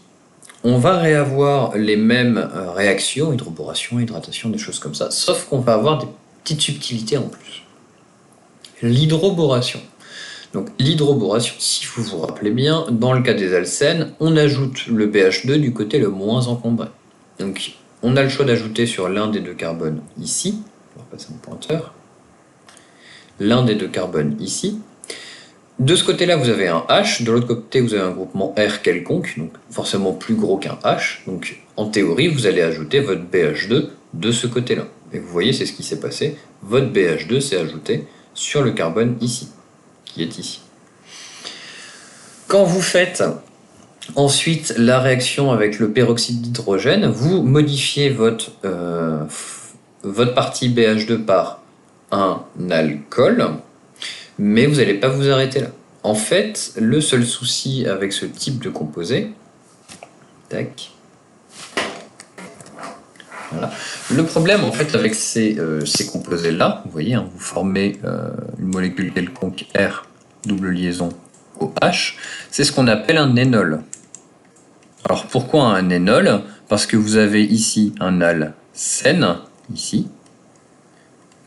On va réavoir les mêmes réactions, hydroboration, hydratation, des choses comme ça, sauf qu'on va avoir des petites subtilités en plus. L'hydroboration. Donc l'hydroboration, si vous vous rappelez bien, dans le cas des alcènes, on ajoute le BH2 du côté le moins encombré. Donc on a le choix d'ajouter sur l'un des deux carbones ici, je vais repasser mon pointeur, l'un des deux carbones ici. De ce côté-là, vous avez un H, de l'autre côté, vous avez un groupement R quelconque, donc forcément plus gros qu'un H. Donc en théorie, vous allez ajouter votre BH2 de ce côté-là. Et vous voyez, c'est ce qui s'est passé. Votre BH2 s'est ajouté sur le carbone ici, qui est ici. Quand vous faites ensuite la réaction avec le peroxyde d'hydrogène, vous modifiez votre partie BH2 par un alcool, mais vous n'allez pas vous arrêter là. En fait, le seul souci avec ce type de composé, tac, voilà. Le problème en fait avec ces composés-là, vous voyez, hein, vous formez une molécule quelconque R, double liaison OH, c'est ce qu'on appelle un énol. Alors pourquoi un énol? Parce que vous avez ici un alcène, ici,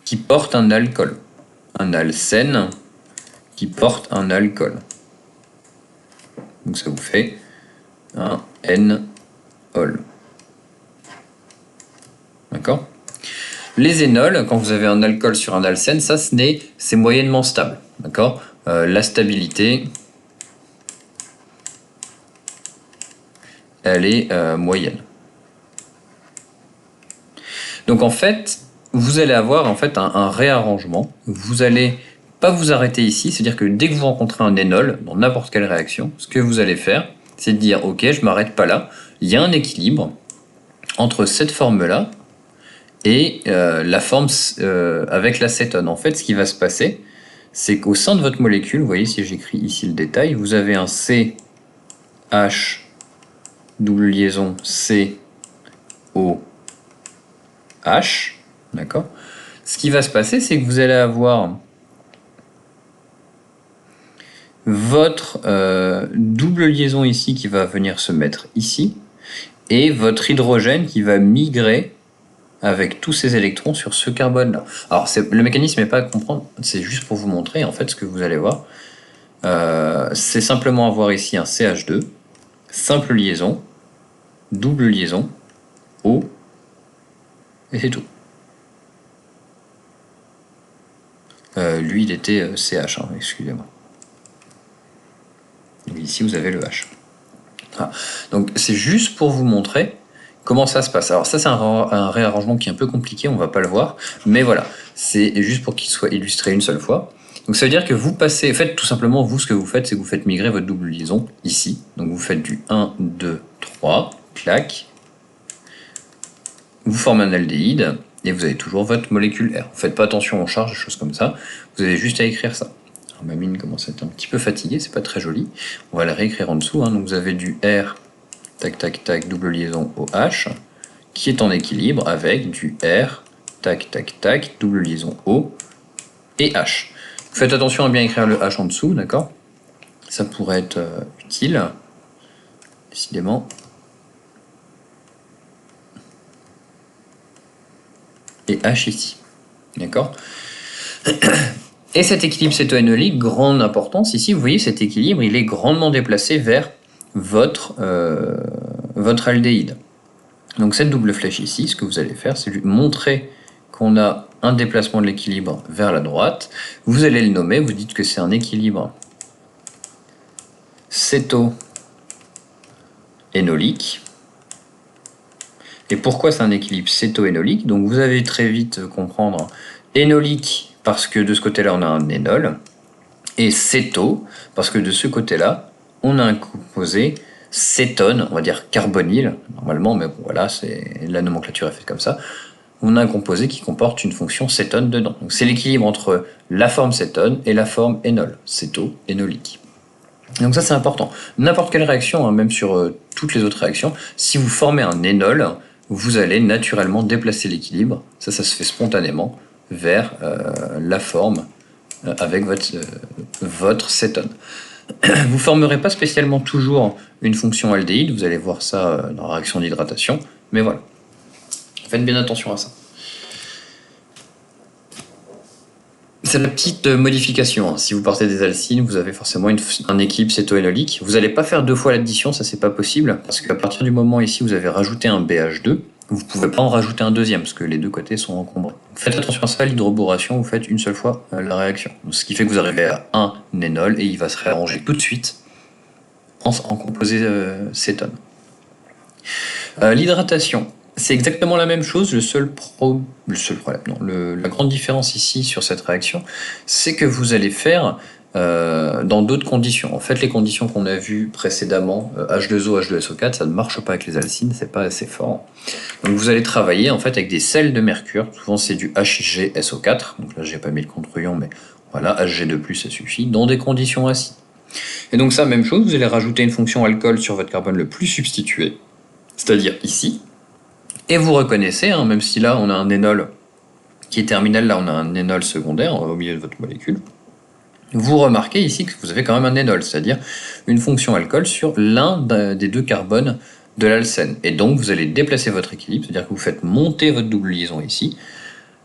qui porte un alcool. Un alcène qui porte un alcool. Donc ça vous fait un N-ol. D'accord? Les énols, quand vous avez un alcool sur un alcène, ça c'est moyennement stable. D'accord? La stabilité, elle est moyenne. Donc en fait, vous allez avoir en fait un réarrangement. Vous allez pas vous arrêter ici, c'est-à-dire que dès que vous rencontrez un énol dans n'importe quelle réaction, ce que vous allez faire, c'est de dire ok, je m'arrête pas là. Il y a un équilibre entre cette forme-là et la forme avec l'acétone. En fait, ce qui va se passer, c'est qu'au sein de votre molécule, vous voyez si j'écris ici le détail, vous avez un CH double liaison COH, d'accord? Ce qui va se passer, c'est que vous allez avoir votre double liaison ici qui va venir se mettre ici, et votre hydrogène qui va migrer avec tous ces électrons sur ce carbone-là. Alors, le mécanisme n'est pas à comprendre, c'est juste pour vous montrer, en fait, ce que vous allez voir. C'est simplement avoir ici un CH2, simple liaison, double liaison, O, et c'est tout. Lui, il était CH, hein, excusez-moi. Ici, vous avez le H. Ah. Donc, c'est juste pour vous montrer comment ça se passe. Alors ça, c'est un réarrangement qui est un peu compliqué, on va pas le voir. Mais voilà, c'est juste pour qu'il soit illustré une seule fois. Donc ça veut dire que vous passez, faites tout simplement, vous, ce que vous faites, c'est que vous faites migrer votre double liaison ici. Donc vous faites du 1, 2, 3, clac. Vous formez un aldéhyde et vous avez toujours votre molécule R. Vous faites pas attention aux charges, des choses comme ça. Vous avez juste à écrire ça. Alors, ma mine commence à être un petit peu fatiguée, c'est pas très joli. On va la réécrire en dessous. Hein. Donc vous avez du R, tac, tac, tac, double liaison OH, qui est en équilibre avec du R, tac, tac, tac, double liaison O et H. Faites attention à bien écrire le H en dessous, d'accord? Ça pourrait être utile, décidément. Et H ici, d'accord? Et cet équilibre cétoénolique, grande importance ici, vous voyez cet équilibre, il est grandement déplacé vers votre aldéhyde. Donc cette double flèche ici, ce que vous allez faire, c'est lui montrer qu'on a un déplacement de l'équilibre vers la droite. Vous allez le nommer, vous dites que c'est un équilibre céto-énolique. Et pourquoi c'est un équilibre céto-énolique? Donc vous allez très vite comprendre énolique parce que de ce côté-là on a un énol, et céto parce que de ce côté-là on a un composé cétone, on va dire carbonyle normalement, mais bon, voilà, la nomenclature est faite comme ça. On a un composé qui comporte une fonction cétone dedans. Donc c'est l'équilibre entre la forme cétone et la forme énol, céto-énolique. Donc ça c'est important. N'importe quelle réaction, hein, même sur toutes les autres réactions, si vous formez un énol, vous allez naturellement déplacer l'équilibre, ça se fait spontanément, vers la forme avec votre cétone. Vous ne formerez pas spécialement toujours une fonction aldéhyde, vous allez voir ça dans la réaction d'hydratation, mais voilà. Faites bien attention à ça. C'est la petite modification. Hein. Si vous partez des alcynes, vous avez forcément un équilibre cétoénolique. Vous n'allez pas faire 2 fois l'addition, ça c'est pas possible, parce qu'à partir du moment ici où vous avez rajouté un BH2, vous ne pouvez pas en rajouter un deuxième, parce que les deux côtés sont encombrés. Faites attention à ça, l'hydroboration, vous faites une seule fois la réaction. Ce qui fait que vous arrivez à un énol et il va se réarranger tout de suite en composé cétone. L'hydratation. C'est exactement la même chose, la grande différence ici sur cette réaction, c'est que vous allez faire dans d'autres conditions. En fait, les conditions qu'on a vues précédemment, H2O, H2SO4, ça ne marche pas avec les alcynes, c'est pas assez fort. Donc vous allez travailler en fait avec des sels de mercure, souvent c'est du HGSO4, donc là j'ai pas mis le contre-ion, mais voilà, Hg2+, ça suffit, dans des conditions acides. Et donc ça, même chose, vous allez rajouter une fonction alcool sur votre carbone le plus substitué, c'est-à-dire ici. Et vous reconnaissez, hein, même si là on a un énol qui est terminal, là on a un énol secondaire au milieu de votre molécule, vous remarquez ici que vous avez quand même un énol, c'est-à-dire une fonction alcool sur l'un des deux carbones de l'alcène. Et donc vous allez déplacer votre équilibre, c'est-à-dire que vous faites monter votre double liaison ici,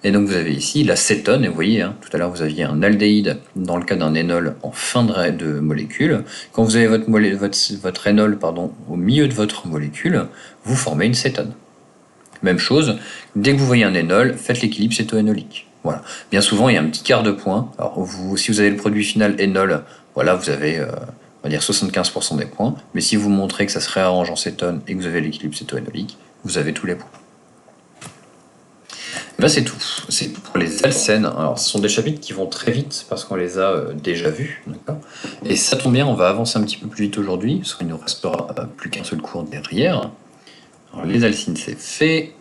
et donc vous avez ici la cétone, et vous voyez, hein, tout à l'heure vous aviez un aldéhyde dans le cas d'un énol en fin de molécule. Quand vous avez votre énol au milieu de votre molécule, vous formez une cétone. Même chose, dès que vous voyez un énol, faites l'équilibre cétoénolique. Voilà. Bien souvent, il y a un petit quart de point. Alors, si vous avez le produit final énol, voilà, vous avez, on va dire 75% des points. Mais si vous montrez que ça se réarrange en cétone et que vous avez l'équilibre cétoénolique, vous avez tous les points. Et là, c'est tout. C'est tout pour les alcènes. Alors, ce sont des chapitres qui vont très vite parce qu'on les a déjà vus. D'accord. Et ça tombe bien, on va avancer un petit peu plus vite aujourd'hui, parce qu'il ne nous restera plus qu'un seul cours derrière. Alors, les alcynes, c'est fait.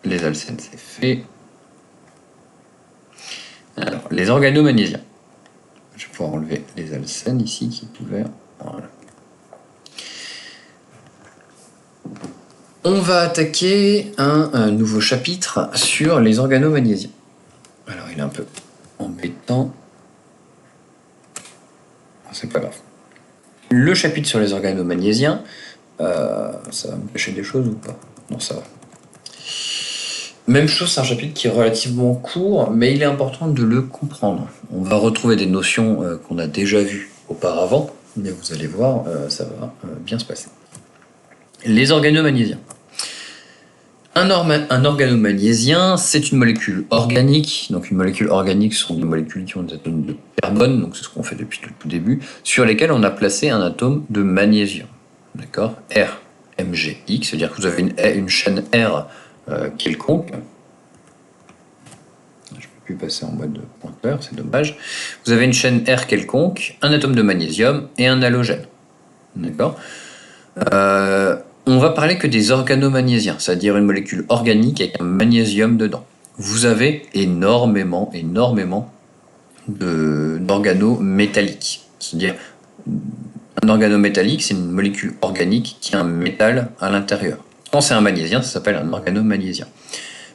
Les alcènes, c'est fait. Alors, les organomagnésiens. Je vais pouvoir enlever les alcènes ici qui est ouvert. Voilà. On va attaquer un nouveau chapitre sur les organomagnésiens. Alors, il est un peu embêtant. C'est pas grave. Le chapitre sur les organomagnésiens, Ça va me cacher des choses ou pas? Non, ça va. Même chose, c'est un chapitre qui est relativement court, mais il est important de le comprendre. On va retrouver des notions qu'on a déjà vues auparavant, mais vous allez voir, ça va bien se passer. Les organomagnésiens. Un organomagnésien, c'est une molécule organique. Donc une molécule organique, ce sont des molécules qui ont des atomes de carbone, donc c'est ce qu'on fait depuis le tout début, sur lesquels on a placé un atome de magnésium. D'accord? R, MgX, c'est-à-dire que vous avez une chaîne R quelconque. Je ne peux plus passer en mode pointeur, c'est dommage. Vous avez une chaîne R quelconque, un atome de magnésium et un halogène. D'accord? On va parler que des organomagnésiens, c'est-à-dire une molécule organique avec un magnésium dedans. Vous avez énormément d'organométalliques. C'est-à-dire, un organométallique, c'est une molécule organique qui a un métal à l'intérieur. Quand c'est un magnésien, ça s'appelle un organomagnésien.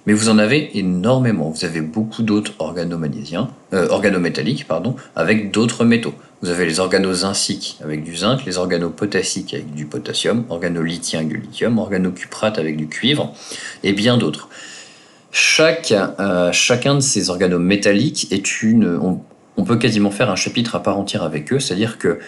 Mais vous en avez énormément. Vous avez beaucoup d'autres organométalliques, avec d'autres métaux. Vous avez les organozinciques avec du zinc, les organopotassiques avec du potassium, organolithiens avec du lithium, organocuprates avec du cuivre, et bien d'autres. Chacun de ces organométalliques est on peut quasiment faire un chapitre à part entière avec eux, c'est-à-dire que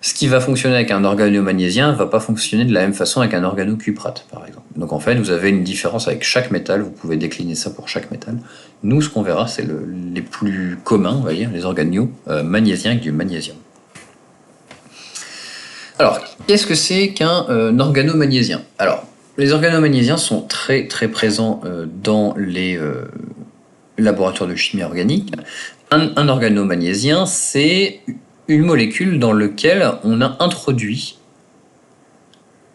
ce qui va fonctionner avec un organomagnésien ne va pas fonctionner de la même façon avec un organocuprate, par exemple. Donc en fait, vous avez une différence avec chaque métal, vous pouvez décliner ça pour chaque métal. Nous, ce qu'on verra, c'est les plus communs, on va dire, les organomagnésiens avec du magnésium. Alors, qu'est-ce que c'est qu'un organomagnésien? Alors, les organomagnésiens sont très très présents dans les laboratoires de chimie organique. Un organomagnésien, c'est une molécule dans laquelle on a introduit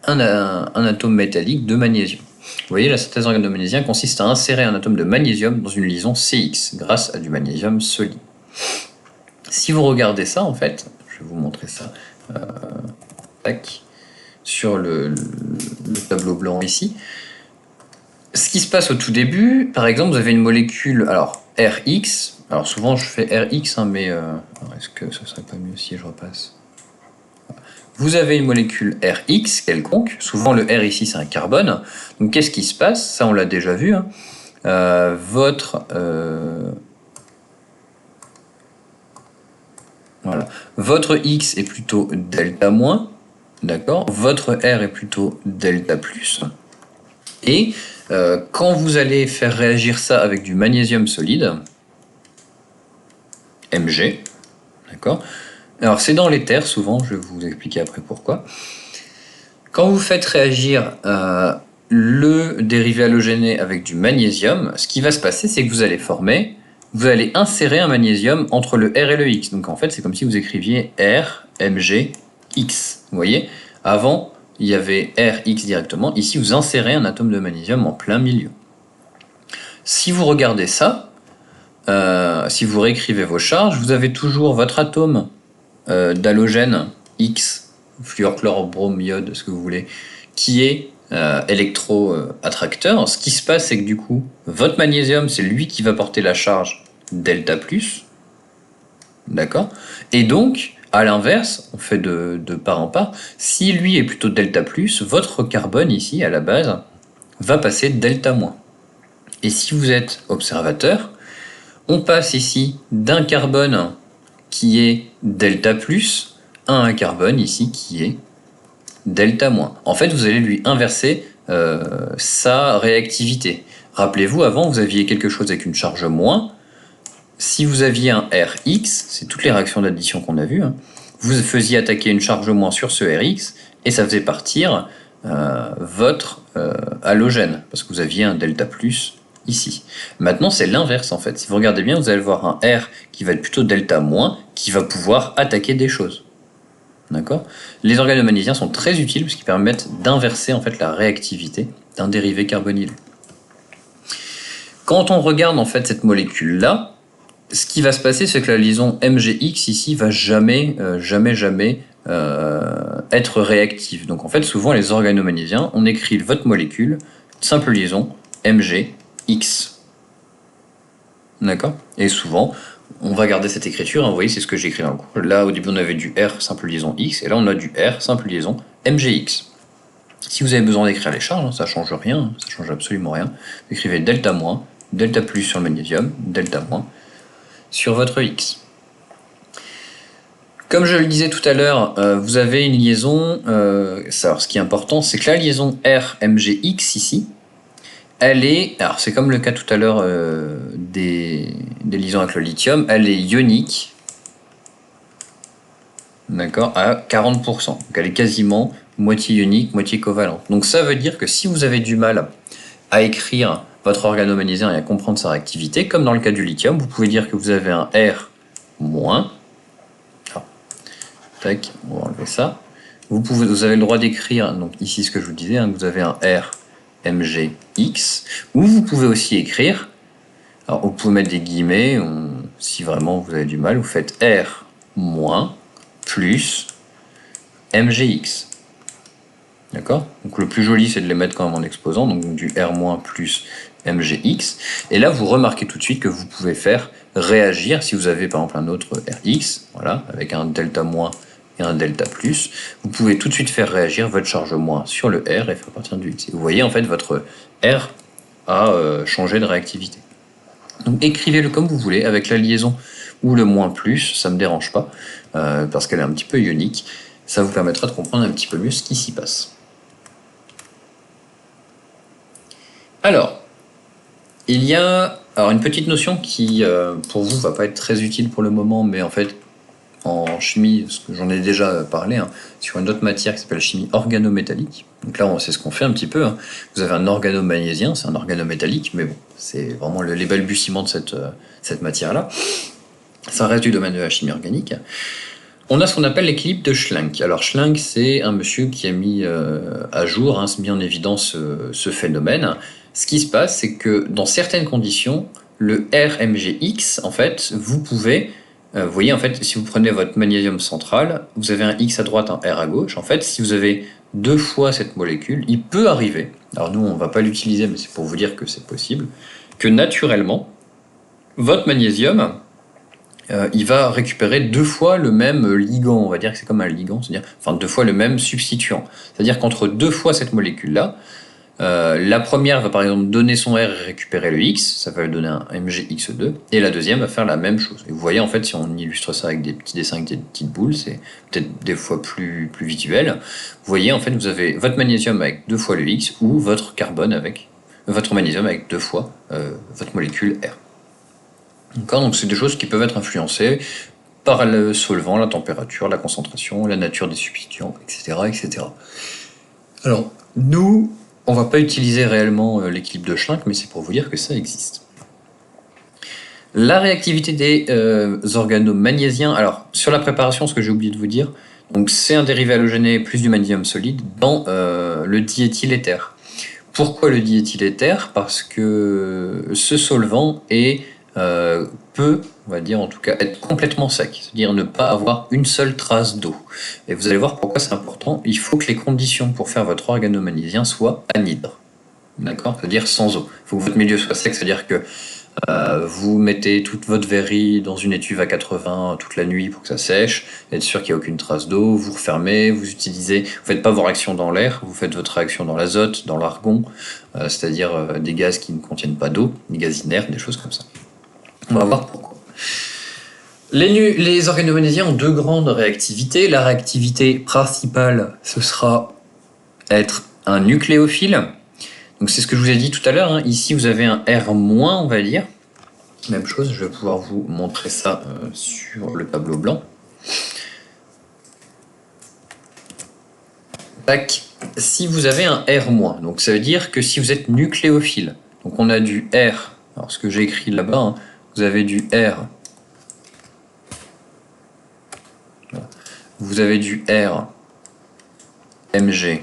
un atome métallique de magnésium. Vous voyez, la synthèse organomagnésien consiste à insérer un atome de magnésium dans une liaison CX grâce à du magnésium solide. Si vous regardez ça, en fait, je vais vous montrer ça sur le tableau blanc ici. Ce qui se passe au tout début, par exemple, vous avez une molécule, alors Rx. Alors souvent je fais Rx, mais est-ce que ce serait pas mieux si je repasse? Vous avez une molécule Rx quelconque, souvent le R ici c'est un carbone. Donc qu'est-ce qui se passe? Ça on l'a déjà vu. Votre X est plutôt delta moins, d'accord? Votre R est plutôt delta plus. Et quand vous allez faire réagir ça avec du magnésium solide, Mg, d'accord? Alors c'est dans l'éther souvent, je vais vous expliquer après pourquoi. Quand vous faites réagir le dérivé halogéné avec du magnésium, ce qui va se passer, c'est que vous allez insérer un magnésium entre le R et le X. Donc en fait, c'est comme si vous écriviez R, Mg, X. Vous voyez? Avant, il y avait Rx directement. Ici, vous insérez un atome de magnésium en plein milieu. Si vous regardez ça, si vous réécrivez vos charges, vous avez toujours votre atome d'halogène X, fluorchlorobromide, ce que vous voulez, qui est électroattracteur. Ce qui se passe, c'est que du coup, votre magnésium, c'est lui qui va porter la charge delta+, d'accord? Et donc, à l'inverse, on fait de part en part, si lui est plutôt delta+, votre carbone ici, à la base, va passer delta-. Et si vous êtes observateur, on passe ici d'un carbone qui est delta+, à un carbone ici qui est delta-. En fait, vous allez lui inverser sa réactivité. Rappelez-vous, avant, vous aviez quelque chose avec une charge moins. Si vous aviez un Rx, c'est toutes les réactions d'addition qu'on a vues, vous faisiez attaquer une charge moins sur ce Rx, et ça faisait partir votre halogène, parce que vous aviez un delta+, ici. Maintenant, c'est l'inverse en fait. Si vous regardez bien, vous allez voir un R qui va être plutôt delta-, qui va pouvoir attaquer des choses. D'accord? Les organomagnésiens sont très utiles parce qu'ils permettent d'inverser en fait la réactivité d'un dérivé carbonylé. Quand on regarde en fait cette molécule-là, ce qui va se passer, c'est que la liaison MgX ici va jamais être réactive. Donc en fait, souvent les organomagnésiens, on écrit votre molécule, simple liaison MgX. D'accord? Et souvent, on va garder cette écriture, vous voyez, c'est ce que j'ai écrit dans le cours. Là, au début, on avait du R simple liaison X, et là, on a du R simple liaison MgX. Si vous avez besoin d'écrire les charges, ça ne change rien, ça ne change absolument rien. Vous écrivez delta moins, delta plus sur le magnésium, delta moins sur votre X. Comme je le disais tout à l'heure, vous avez une liaison. Alors, ce qui est important, c'est que la liaison RMGX ici, elle est. Alors, c'est comme le cas tout à l'heure des liaisons avec le lithium, elle est ionique. D'accord, à 40%. Donc, elle est quasiment moitié ionique, moitié covalente. Donc, ça veut dire que si vous avez du mal à écrire votre organomagnésium et à comprendre sa réactivité, comme dans le cas du lithium, vous pouvez dire que vous avez un R-. Tac, on va enlever ça. Vous avez le droit d'écrire, donc ici ce que je vous disais, vous avez un R MGX, ou vous pouvez aussi écrire, alors vous pouvez mettre des guillemets, si vraiment vous avez du mal, vous faites R moins plus MGX. D'accord? Donc le plus joli c'est de les mettre quand même en exposant, donc du R moins plus MGX. Et là vous remarquez tout de suite que vous pouvez faire réagir, si vous avez par exemple un autre RX, voilà, avec un delta moins et un delta plus, vous pouvez tout de suite faire réagir votre charge moins sur le R et faire partir du X. Et vous voyez en fait votre R a changé de réactivité. Donc écrivez-le comme vous voulez, avec la liaison ou le moins plus, ça ne me dérange pas, parce qu'elle est un petit peu ionique. Ça vous permettra de comprendre un petit peu mieux ce qui s'y passe. Alors, il y a une petite notion qui, pour vous, va pas être très utile pour le moment, mais en fait, en chimie, parce que j'en ai déjà parlé, sur une autre matière qui s'appelle chimie organométallique. Donc là, c'est ce qu'on fait un petit peu. Vous avez un organomagnésiien, c'est un organométallique, mais bon, c'est vraiment les balbutiements de cette matière-là. Ça reste du domaine de la chimie organique. On a ce qu'on appelle l'équilibre de Schlenk. Alors Schlenk, c'est un monsieur qui a mis à jour, mis en évidence ce phénomène. Ce qui se passe, c'est que dans certaines conditions, le RMGX, en fait, vous pouvez... vous voyez, en fait, si vous prenez votre magnésium central, vous avez un X à droite, un R à gauche. En fait, si vous avez 2 fois cette molécule, il peut arriver, alors nous, on ne va pas l'utiliser, mais c'est pour vous dire que c'est possible, que naturellement, votre magnésium, il va récupérer 2 fois le même ligand, on va dire que c'est comme un ligand, c'est-à-dire, 2 fois le même substituant. C'est-à-dire qu'entre 2 fois cette molécule-là, la première va par exemple donner son R et récupérer le X, ça va lui donner un MGX2, et la deuxième va faire la même chose. Et vous voyez en fait, si on illustre ça avec des petits dessins, avec des petites boules, c'est peut-être des fois plus visuel. Vous voyez en fait, vous avez votre magnésium avec 2 fois le X, ou votre carbone avec votre magnésium avec 2 fois votre molécule R. D'accord, donc c'est des choses qui peuvent être influencées par le solvant, la température, la concentration, la nature des substituants, etc., etc. Alors, nous, on ne va pas utiliser réellement l'équilibre de Schlenk, mais c'est pour vous dire que ça existe. La réactivité des organomagnésiens. Alors, sur la préparation, ce que j'ai oublié de vous dire, donc c'est un dérivé halogéné plus du magnésium solide dans le diéthyléther. Pourquoi le diéthyléther? Parce que ce solvant peut, on va dire en tout cas, être complètement sec, c'est-à-dire ne pas avoir une seule trace d'eau. Et vous allez voir pourquoi c'est important. Il faut que les conditions pour faire votre organomagnésien soient anhydres. D'accord? C'est-à-dire sans eau. Il faut que votre milieu soit sec, c'est-à-dire que vous mettez toute votre verrie dans une étuve à 80 toute la nuit pour que ça sèche, être sûr qu'il n'y a aucune trace d'eau, vous refermez, vous faites pas vos réactions dans l'air, vous faites votre réaction dans l'azote, dans l'argon, c'est-à-dire des gaz qui ne contiennent pas d'eau, des gaz inertes, des choses comme ça. On va voir pourquoi. Les organomagnésiens ont 2 grandes réactivités. La réactivité principale, ce sera être un nucléophile. Donc c'est ce que je vous ai dit tout à l'heure. Ici, vous avez un R-, on va dire. Même chose, je vais pouvoir vous montrer ça sur le tableau blanc. Tac. Si vous avez un R-, donc ça veut dire que si vous êtes nucléophile, donc on a du R, alors ce que j'ai écrit là-bas, vous avez du R, vous avez du R MGX,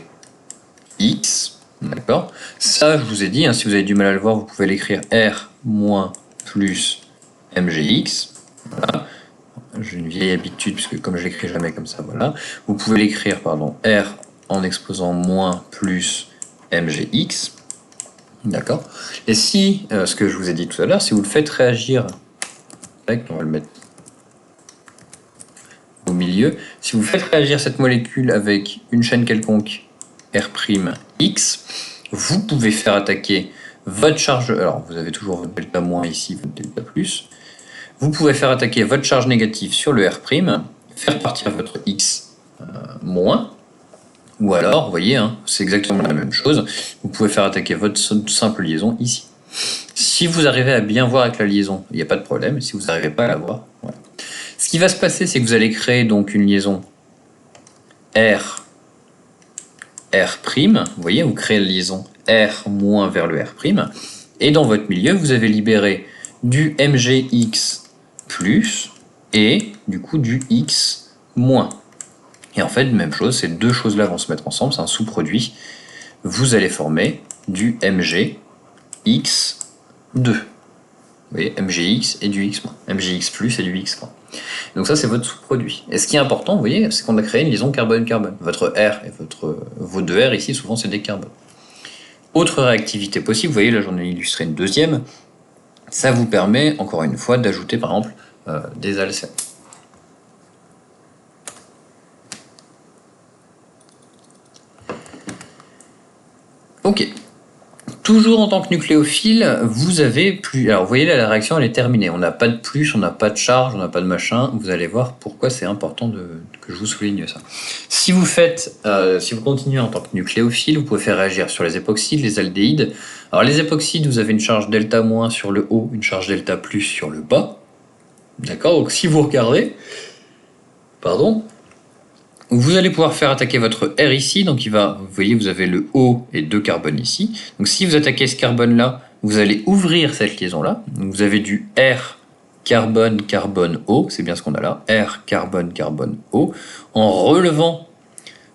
d'accord? Ça, je vous ai dit, si vous avez du mal à le voir, vous pouvez l'écrire R- plus MGX. Voilà. J'ai une vieille habitude, puisque comme je l'écris jamais comme ça, voilà. Vous pouvez l'écrire, R en exposant moins plus MGX. D'accord? Et si, ce que je vous ai dit tout à l'heure, si vous le faites réagir, on va le mettre au milieu, si vous faites réagir cette molécule avec une chaîne quelconque R'X, vous pouvez faire attaquer votre charge, alors vous avez toujours votre delta moins ici, votre delta plus, vous pouvez faire attaquer votre charge négative sur le R', faire partir votre X moins, ou alors, vous voyez, hein, c'est exactement la même chose, vous pouvez faire attaquer votre simple liaison ici. Si vous arrivez à bien voir avec la liaison, il n'y a pas de problème, si vous n'arrivez pas à la voir, voilà. Ce qui va se passer, c'est que vous allez créer donc une liaison R', vous voyez, vous créez la liaison R- vers le R', et dans votre milieu, vous avez libéré du MGX plus et du coup du X moins. Et en fait, même chose, ces deux choses-là vont se mettre ensemble, c'est un sous-produit. Vous allez former du MGX2. Vous voyez, MGX et du X-, MGX plus et du X-. Donc ça, c'est votre sous-produit. Et ce qui est important, vous voyez, c'est qu'on a créé une liaison carbone-carbone. Votre R et vos deux R ici, souvent, c'est des carbones. Autre réactivité possible, vous voyez, là, j'en ai illustré une deuxième. Ça vous permet, encore une fois, d'ajouter, par exemple, des alcènes. Ok. Toujours en tant que nucléophile, vous avez plus... Alors, vous voyez là, la réaction, elle est terminée. On n'a pas de plus, on n'a pas de charge, on n'a pas de machin. Vous allez voir pourquoi c'est important que je vous souligne ça. Si vous continuez en tant que nucléophile, vous pouvez faire réagir sur les époxydes, les aldéhydes. Alors, les époxydes, vous avez une charge delta- sur le haut, une charge delta+ sur le bas. D'accord? Donc, si vous regardez... Pardon. Vous allez pouvoir faire attaquer votre R ici, donc vous voyez, vous avez le O et 2 carbones ici. Donc si vous attaquez ce carbone-là, vous allez ouvrir cette liaison-là. Donc vous avez du R carbone, carbone, O, c'est bien ce qu'on a là, R carbone, carbone, O. En relevant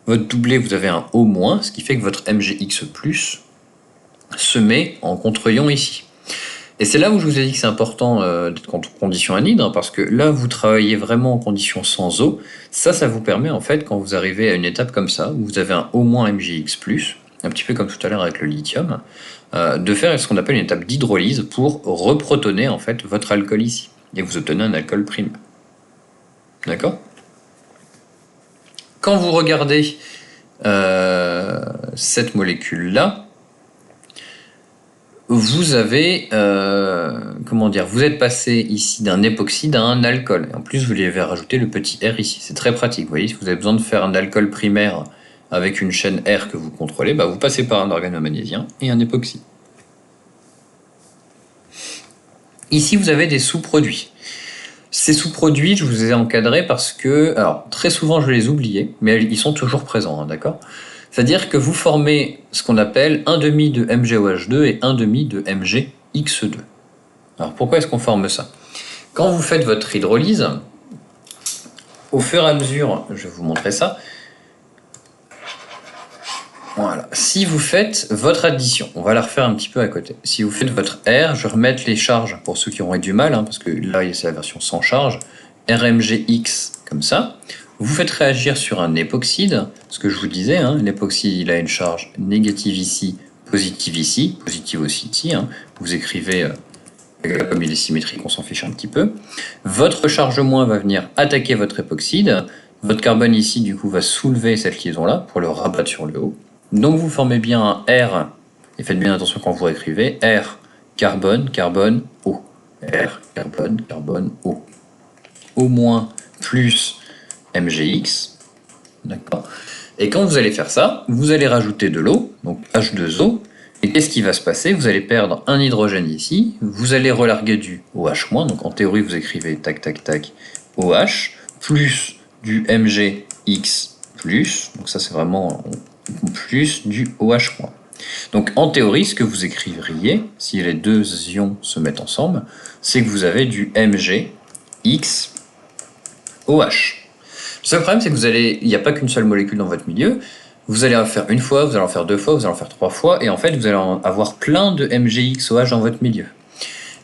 votre doublet, vous avez un O-, ce qui fait que votre MGX+, se met en contre-ion ici. Et c'est là où je vous ai dit que c'est important d'être en condition anhydre, parce que là, vous travaillez vraiment en condition sans eau. Ça vous permet, en fait, quand vous arrivez à une étape comme ça, où vous avez un O- MGX+, un petit peu comme tout à l'heure avec le lithium, de faire ce qu'on appelle une étape d'hydrolyse pour reprotoner, en fait, votre alcool ici. Et vous obtenez un alcool prime. D'accord ? Quand vous regardez cette molécule-là, vous avez, vous êtes passé ici d'un époxyde à un alcool. En plus, vous lui avez rajouté le petit R ici. C'est très pratique. Vous voyez, si vous avez besoin de faire un alcool primaire avec une chaîne R que vous contrôlez, vous passez par un organomagnésium et un époxy. Ici, vous avez des sous-produits. Ces sous-produits, je vous les ai encadrés parce que, alors, très souvent, je les oubliais, mais ils sont toujours présents, hein, d'accord ? C'est-à-dire que vous formez ce qu'on appelle 1,5 de MgOH2 et 1,5 de MgX2. Alors pourquoi est-ce qu'on forme ça? Quand vous faites votre hydrolyse, au fur et à mesure, je vais vous montrer ça, voilà. Si vous faites votre addition, on va la refaire un petit peu à côté. Si vous faites votre R, je vais remettre les charges pour ceux qui auront eu du mal, hein, parce que là c'est la version sans charge, RMGX comme ça. Vous faites réagir sur un époxyde, ce que je vous disais, hein, l'époxyde il a une charge négative ici, positive aussi ici. Hein. Vous écrivez comme il est symétrique, on s'en fiche un petit peu. Votre charge- va venir attaquer votre époxyde. Votre carbone ici, du coup, va soulever cette liaison-là pour le rabattre sur le haut. Donc vous formez bien un R, et faites bien attention quand vous écrivez, R, carbone, carbone, O. R, carbone, carbone, O. O- plus MGX. D'accord. Et quand vous allez faire ça, vous allez rajouter de l'eau, donc H2O. Et qu'est-ce qui va se passer? Vous allez perdre un hydrogène ici, vous allez relarguer du OH-, donc en théorie vous écrivez tac tac tac OH, plus du MGX+, donc ça c'est vraiment plus du OH-. Donc en théorie, ce que vous écririez, si les deux ions se mettent ensemble, c'est que vous avez du MgXOH. Le seul problème, c'est que il n'y a pas qu'une seule molécule dans votre milieu. Vous allez en faire une fois, vous allez en faire deux fois, vous allez en faire trois fois, et en fait, vous allez en avoir plein de MgXOH dans votre milieu.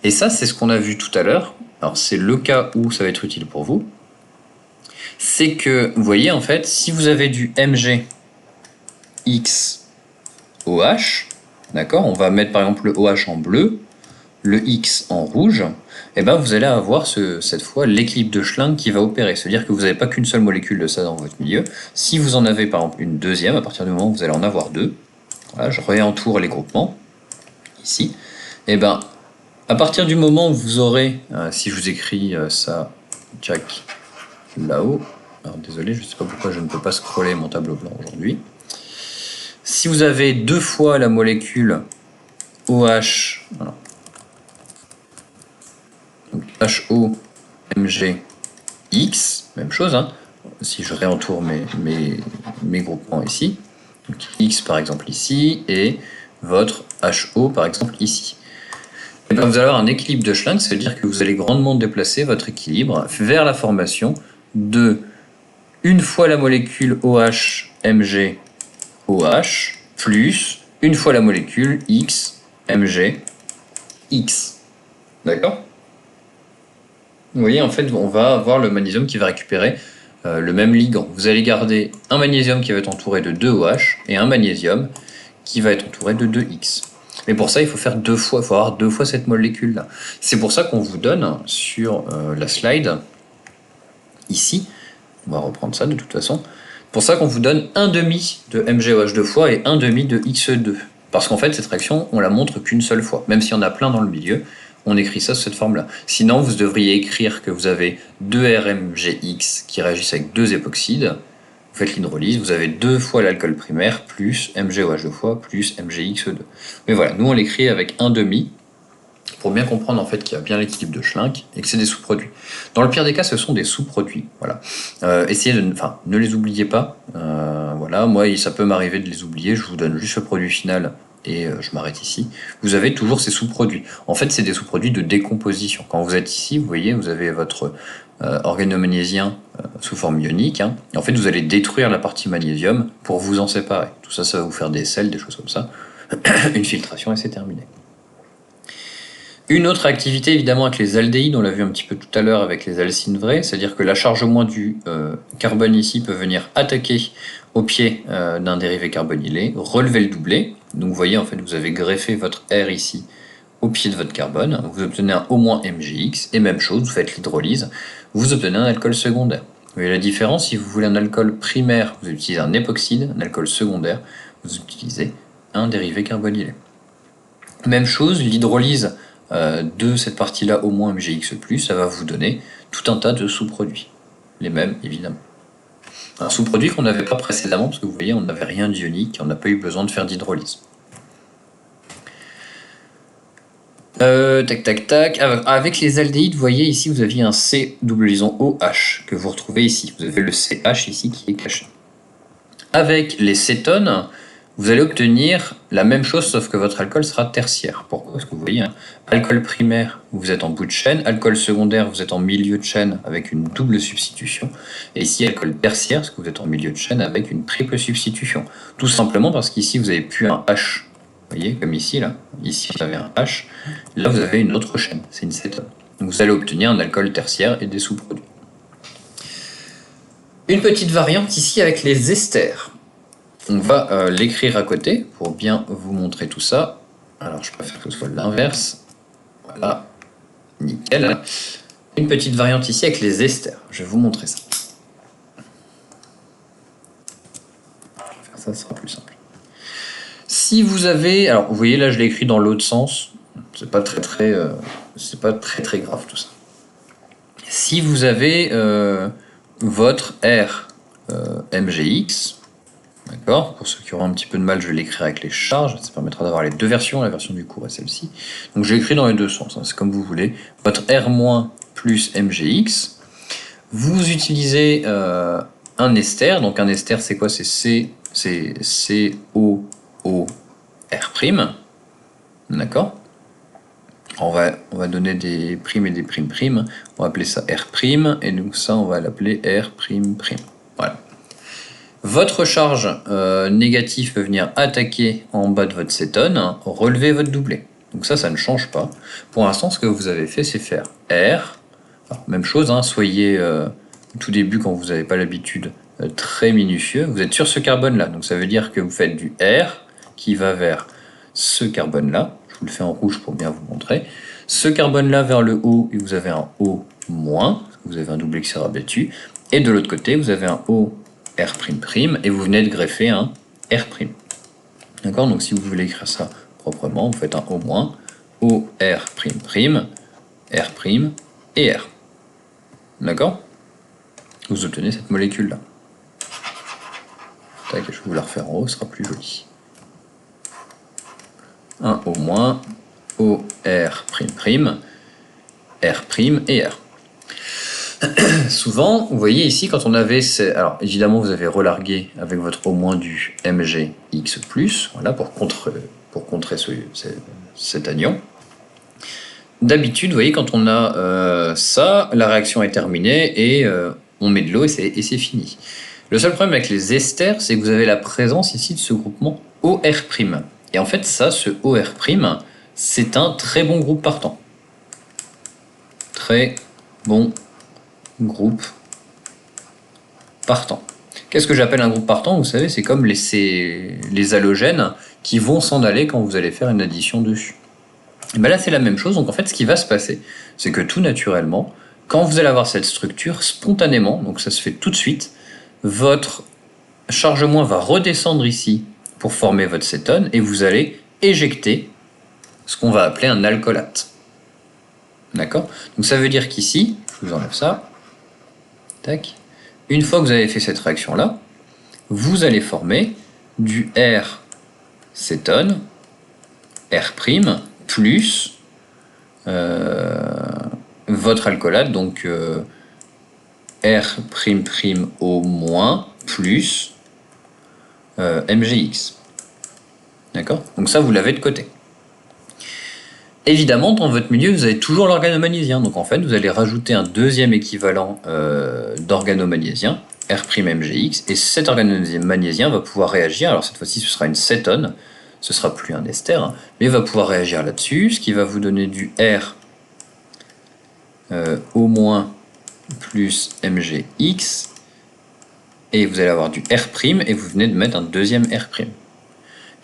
Et ça, c'est ce qu'on a vu tout à l'heure. Alors, c'est le cas où ça va être utile pour vous. C'est que, vous voyez, en fait, si vous avez du MgXOH, d'accord, on va mettre par exemple le OH en bleu, le X en rouge, et ben vous allez avoir cette fois l'équilibre de Schling qui va opérer. C'est-à-dire que vous n'avez pas qu'une seule molécule de ça dans votre milieu. Si vous en avez par exemple une deuxième, à partir du moment où vous allez en avoir deux, voilà, je réentoure les groupements, ici, et ben à partir du moment où vous aurez, si je vous écris ça, Jack, là-haut, alors désolé, je ne sais pas pourquoi je ne peux pas scroller mon tableau blanc aujourd'hui. Si vous avez deux fois la molécule OH, voilà, donc HOMGX, même chose, hein, si je réentoure mes groupements ici, donc X par exemple ici, et votre HO par exemple ici. Et bien vous allez avoir un équilibre de Schling, c'est-à-dire que vous allez grandement déplacer votre équilibre vers la formation de une fois la molécule OH, MG, OH, plus une fois la molécule X, MG, X. D'accord? Vous voyez, en fait, on va avoir le magnésium qui va récupérer le même ligand. Vous allez garder un magnésium qui va être entouré de 2 OH et un magnésium qui va être entouré de 2 X. Mais pour ça, il faut faire deux fois, il faut avoir deux fois cette molécule-là. C'est pour ça qu'on vous donne sur la slide, ici, on va reprendre ça de toute façon, pour ça qu'on vous donne un demi de MgOH deux fois et un demi de Xe2. Parce qu'en fait, cette réaction, on la montre qu'une seule fois. Même s'il y en a plein dans le milieu, on écrit ça sous cette forme-là. Sinon, vous devriez écrire que vous avez 2 RMGX qui réagissent avec 2 époxydes. Vous faites l'hydrolyse, vous avez 2 fois l'alcool primaire, plus MgOH deux fois, plus MgX2. Mais voilà, nous on l'écrit avec un demi, pour bien comprendre en fait qu'il y a bien l'équilibre de Schling et que c'est des sous-produits. Dans le pire des cas, ce sont des sous-produits. Voilà. Essayez de, enfin, ne les oubliez pas. Voilà, moi, ça peut m'arriver de les oublier. Je vous donne juste le produit final et je m'arrête ici. Vous avez toujours ces sous-produits. En fait, c'est des sous-produits de décomposition. Quand vous êtes ici, vous voyez, vous avez votre organomagnésiien sous forme ionique. Hein, et en fait, vous allez détruire la partie magnésium pour vous en séparer. Tout ça, ça va vous faire des sels, des choses comme ça. Une filtration et c'est terminé. Une autre activité évidemment avec les aldéhydes, on l'a vu un petit peu tout à l'heure avec les alcynes vraies, c'est-à-dire que la charge moins du carbone ici peut venir attaquer au pied d'un dérivé carbonylé, relever le doublet. Donc vous voyez en fait vous avez greffé votre R ici au pied de votre carbone, vous obtenez un au moins MgX, et même chose, vous faites l'hydrolyse, vous obtenez un alcool secondaire. Vous voyez la différence, si vous voulez un alcool primaire, vous utilisez un époxyde, un alcool secondaire, vous utilisez un dérivé carbonylé. Même chose, l'hydrolyse de cette partie-là, au moins MgX+, ça va vous donner tout un tas de sous-produits. Les mêmes, évidemment. Un sous-produit qu'on n'avait pas précédemment, parce que vous voyez, on n'avait rien d'ionique, on n'a pas eu besoin de faire d'hydrolyse. Tac, tac, tac. Avec les aldéhydes, vous voyez ici, vous aviez un C double liaison OH que vous retrouvez ici. Vous avez le CH ici qui est caché. Avec les cétones, vous allez obtenir la même chose, sauf que votre alcool sera tertiaire. Pourquoi? Parce que vous voyez, hein, alcool primaire, vous êtes en bout de chaîne, alcool secondaire, vous êtes en milieu de chaîne avec une double substitution, et ici, alcool tertiaire, parce que vous êtes en milieu de chaîne avec une triple substitution. Tout simplement parce qu'ici, vous n'avez plus un H. Vous voyez, comme ici, là. Ici, vous avez un H. Là, vous avez une autre chaîne, c'est une cétone. Donc, vous allez obtenir un alcool tertiaire et des sous-produits. Une petite variante ici avec les esters. On va l'écrire à côté pour bien vous montrer tout ça. Alors, je préfère que ce soit l'inverse. Voilà, nickel. Une petite variante ici avec les esters. Je vais vous montrer ça. Je vais faire ça, ce sera plus simple. Si vous avez... Alors, vous voyez, là, je l'ai écrit dans l'autre sens. C'est pas très grave, tout ça. Si vous avez votre R MgX... D'accord. Pour ceux qui auront un petit peu de mal, je vais l'écrire avec les charges. Ça permettra d'avoir les deux versions, la version du cours et celle-ci. Donc j'ai écrit dans les deux sens, hein, c'est comme vous voulez. Votre R- plus MgX. Vous utilisez un ester. Donc un ester, c'est quoi? C'est COOR'. D'accord. On va donner des primes et des primes. On va appeler ça R'. Et donc ça, on va l'appeler R''. Voilà. Votre charge négative peut venir attaquer en bas de votre cétone, relever votre doublet. Donc ça ne change pas. Pour l'instant, ce que vous avez fait, c'est faire R. Alors, même chose, hein, soyez au tout début, quand vous n'avez pas l'habitude, très minutieux. Vous êtes sur ce carbone-là. Donc ça veut dire que vous faites du R qui va vers ce carbone-là. Je vous le fais en rouge pour bien vous montrer. ce carbone-là vers le haut, et vous avez un O-, vous avez un double X rabattu, et de l'autre côté, vous avez un OR'', et vous venez de greffer un R'. D'accord? Donc si vous voulez écrire ça proprement, vous faites un O-, OR'', R' et R. D'accord? Vous obtenez cette molécule-là. Tac, je vais vous la refaire en haut, ce sera plus joli. Un O-, OR'', R' et R. Souvent, vous voyez ici, quand on avait... Alors, évidemment, vous avez relargué avec votre O- du MgX+, voilà, pour contrer cet anion. D'habitude, vous voyez, quand on a ça, la réaction est terminée et on met de l'eau et c'est fini. Le seul problème avec les esters, c'est que vous avez la présence ici de ce groupement OR'. Et en fait, ça, ce OR', c'est un très bon groupe partant. Très bon groupe partant. Qu'est-ce que j'appelle un groupe partant? Vous savez, c'est comme les halogènes qui vont s'en aller quand vous allez faire une addition dessus. Et bien là, c'est la même chose. Donc en fait, ce qui va se passer, c'est que tout naturellement, quand vous allez avoir cette structure, spontanément, donc ça se fait tout de suite, votre charge- va redescendre ici pour former votre cétone et vous allez éjecter ce qu'on va appeler un alcoolate. D'accord? Donc ça veut dire qu'ici, je vous enlève ça, tac. Une fois que vous avez fait cette réaction-là, vous allez former du R cétone, R', plus votre alcoolate, donc R''O- plus MgX. D'accord? Donc ça, vous l'avez de côté. Évidemment, dans votre milieu, vous avez toujours l'organomagnésiien. Donc en fait, vous allez rajouter un deuxième équivalent d'organomagnésiien, R''MgX, et cet organomagnésiien va pouvoir réagir. Alors cette fois-ci, ce sera une cétone, ce sera plus un ester, hein, mais il va pouvoir réagir là-dessus, ce qui va vous donner du R O- plus MgX, et vous allez avoir du R', et vous venez de mettre un deuxième R'.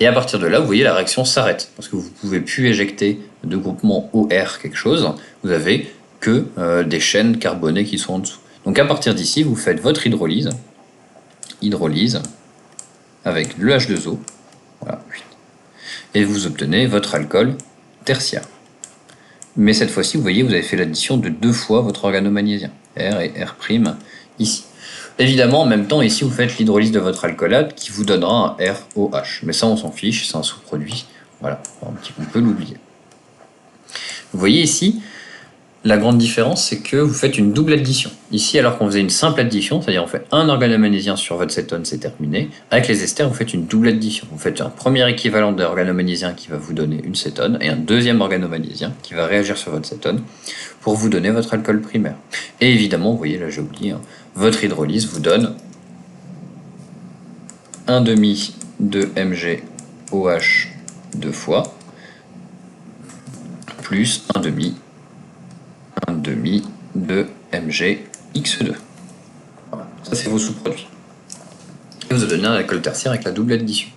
Et à partir de là, vous voyez, la réaction s'arrête, parce que vous ne pouvez plus éjecter de groupement OR quelque chose, vous avez que des chaînes carbonées qui sont en dessous. Donc à partir d'ici, vous faites votre hydrolyse avec le H2O, voilà, et vous obtenez votre alcool tertiaire. Mais cette fois-ci, vous voyez, vous avez fait l'addition de 2 fois votre organomagnésiien, R et R' ici. Évidemment, en même temps, ici, vous faites l'hydrolyse de votre alcoolate qui vous donnera un ROH. Mais ça, on s'en fiche, c'est un sous-produit. Voilà, on peut l'oublier. Vous voyez ici, la grande différence, c'est que vous faites une double addition. Ici, alors qu'on faisait une simple addition, c'est-à-dire on fait un organomagnésiien sur votre cétone, c'est terminé. Avec les esters, vous faites une double addition. Vous faites un premier équivalent d'organomagnésiens qui va vous donner une cétone et un deuxième organomagnésiien qui va réagir sur votre cétone pour vous donner votre alcool primaire. Et évidemment, vous voyez, là j'ai oublié, hein, votre hydrolyse vous donne 1,5 de MgOH 2 fois, plus 1,5 de MgX2. Voilà. Ça, c'est vos sous-produits. Et vous obtenez un alcool tertiaire avec la double addition.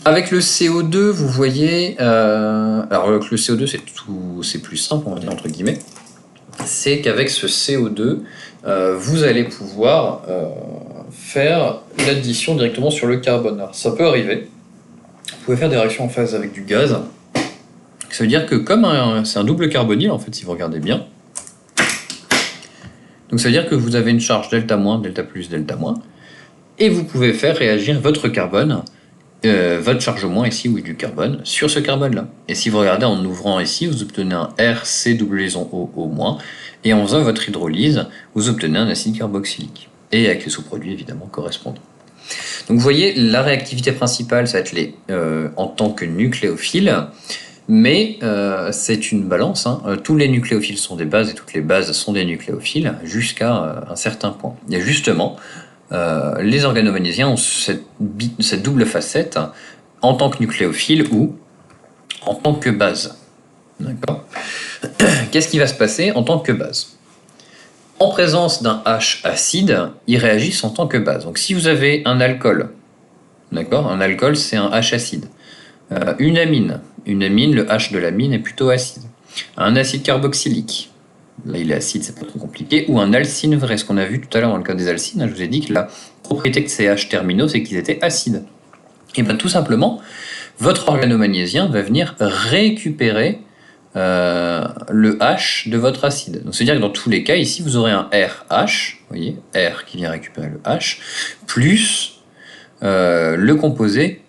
Avec le CO2, vous voyez... alors, avec le CO2, c'est plus simple, on va dire, entre guillemets. C'est qu'avec ce CO2, vous allez pouvoir faire l'addition directement sur le carbone. Alors, ça peut arriver. Vous pouvez faire des réactions en phase avec du gaz. Ça veut dire que comme c'est un double carbonyle, en fait, si vous regardez bien, donc ça veut dire que vous avez une charge delta-, delta+, delta-, et vous pouvez faire réagir votre carbone, votre charge moins ici, oui, du carbone, sur ce carbone-là. Et si vous regardez en ouvrant ici, vous obtenez un RC''O-O-, et en faisant votre hydrolyse, vous obtenez un acide carboxylique, et avec les sous-produits évidemment correspondants. Donc vous voyez, la réactivité principale, ça va être en tant que nucléophile, mais c'est une balance, hein. Tous les nucléophiles sont des bases et toutes les bases sont des nucléophiles jusqu'à un certain point. Et justement, les organomagnésiens ont cette double facette, hein, en tant que nucléophile ou en tant que base. D'accord ? Qu'est-ce qui va se passer en tant que base ? En présence d'un H acide, ils réagissent en tant que base. Donc si vous avez un alcool, d'accord ? Un alcool, c'est un H acide. Une amine. Une amine, le H de l'amine est plutôt acide. Un acide carboxylique. Là, il est acide, c'est pas trop compliqué. Ou un alcyne vrai. Ce qu'on a vu tout à l'heure dans le cas des alcynes, je vous ai dit que la propriété de ces H terminaux, c'est qu'ils étaient acides. Et bien tout simplement, votre organomagnésiens va venir récupérer le H de votre acide. Donc c'est-à-dire que dans tous les cas, ici, vous aurez un RH, vous voyez, R qui vient récupérer le H, plus le composé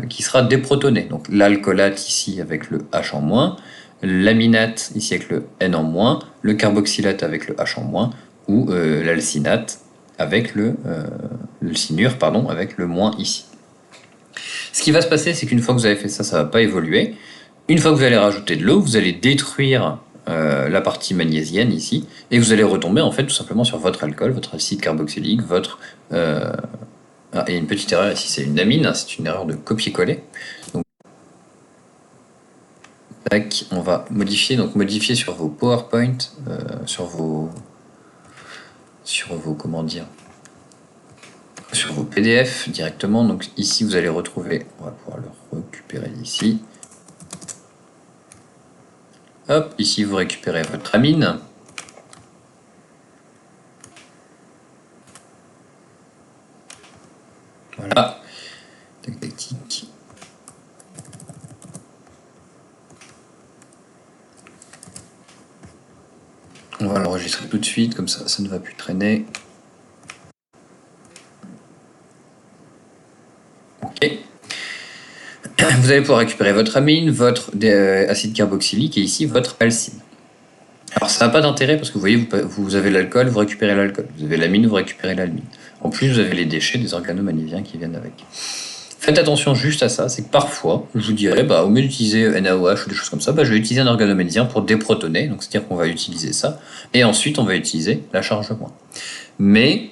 qui sera déprotoné. Donc l'alcoolate ici avec le H en moins, l'aminate ici avec le N en moins, le carboxylate avec le H en moins, ou l'alcinate avec le cyanure, pardon, avec le moins ici. Ce qui va se passer, c'est qu'une fois que vous avez fait ça, ça ne va pas évoluer. Une fois que vous allez rajouter de l'eau, vous allez détruire la partie magnésienne ici, et vous allez retomber en fait tout simplement sur votre alcool, votre acide carboxylique, votre... et une petite erreur ici, c'est une amine, c'est une erreur de copier-coller. Donc, tac, on va modifier, donc modifier sur vos PowerPoint, sur vos comment dire, sur vos PDF directement. Donc ici, vous allez retrouver, on va pouvoir le récupérer ici. Hop, ici, vous récupérez votre amine. Voilà. Tac, tac, tic. On va l'enregistrer tout de suite, comme ça, ça ne va plus traîner. Ok. Vous allez pouvoir récupérer votre amine, votre acide carboxylique et ici votre alcyne. Alors ça n'a pas d'intérêt parce que vous voyez, vous avez l'alcool, vous récupérez l'alcool. Vous avez l'amine, vous récupérez l'amine. En plus, vous avez les déchets des organomagnésiens qui viennent avec. Faites attention juste à ça, c'est que parfois, je vous dirais, au mieux d'utiliser NaOH ou des choses comme ça, je vais utiliser un organomagnésiens pour déprotoner, donc c'est-à-dire qu'on va utiliser ça, et ensuite on va utiliser la charge moins. Mais,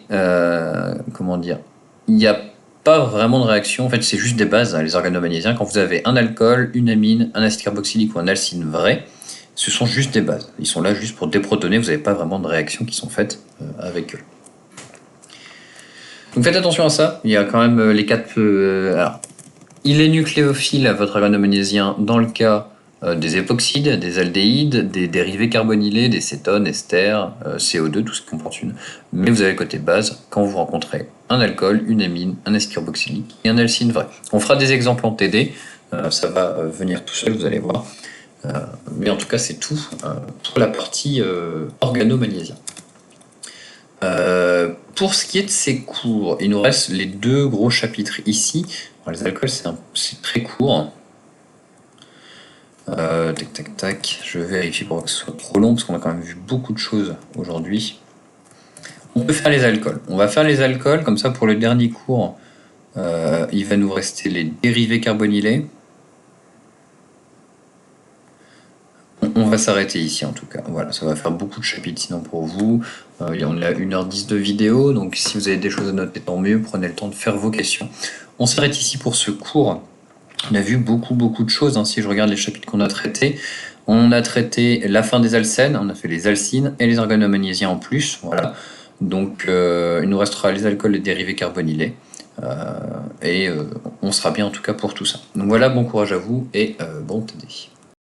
comment dire, il n'y a pas vraiment de réaction, en fait c'est juste des bases, les organomagnésiens, quand vous avez un alcool, une amine, un acide carboxylique ou un alcyne vrai, ce sont juste des bases, ils sont là juste pour déprotoner, vous n'avez pas vraiment de réactions qui sont faites avec eux. Donc faites attention à ça, il y a quand même les quatre... alors, il est nucléophile, votre organomagnésiens, dans le cas des époxydes, des aldéhydes, des dérivés carbonylés, des cétones, esters, CO2, tout ce qui comporte une. Mais vous avez le côté base quand vous rencontrez un alcool, une amine, un acide carboxylique et un alcyne vrai. On fera des exemples en TD, ça va venir tout seul, vous allez voir. Mais en tout cas, c'est tout pour la partie organomagnésiens. Pour ce qui est de ces cours, il nous reste les deux gros chapitres ici. Alors, les alcools, c'est très court. Tac, tac, tac. Je vérifie pour que ce soit trop long, parce qu'on a quand même vu beaucoup de choses aujourd'hui. On peut faire les alcools. On va faire les alcools, comme ça pour le dernier cours, il va nous rester les dérivés carbonylés. On va s'arrêter ici en tout cas. Voilà, ça va faire beaucoup de chapitres sinon pour vous. On a 1h10 de vidéo, donc si vous avez des choses à noter, tant mieux. Prenez le temps de faire vos questions. On s'arrête ici pour ce cours. On a vu beaucoup de choses. Si je regarde les chapitres qu'on a traités, on a traité la fin des alcènes, on a fait les alcynes et les organomagnésiens en plus. Voilà. Donc il nous restera les alcools, les dérivés carbonylés. On sera bien en tout cas pour tout ça. Donc voilà, bon courage à vous et bon TD.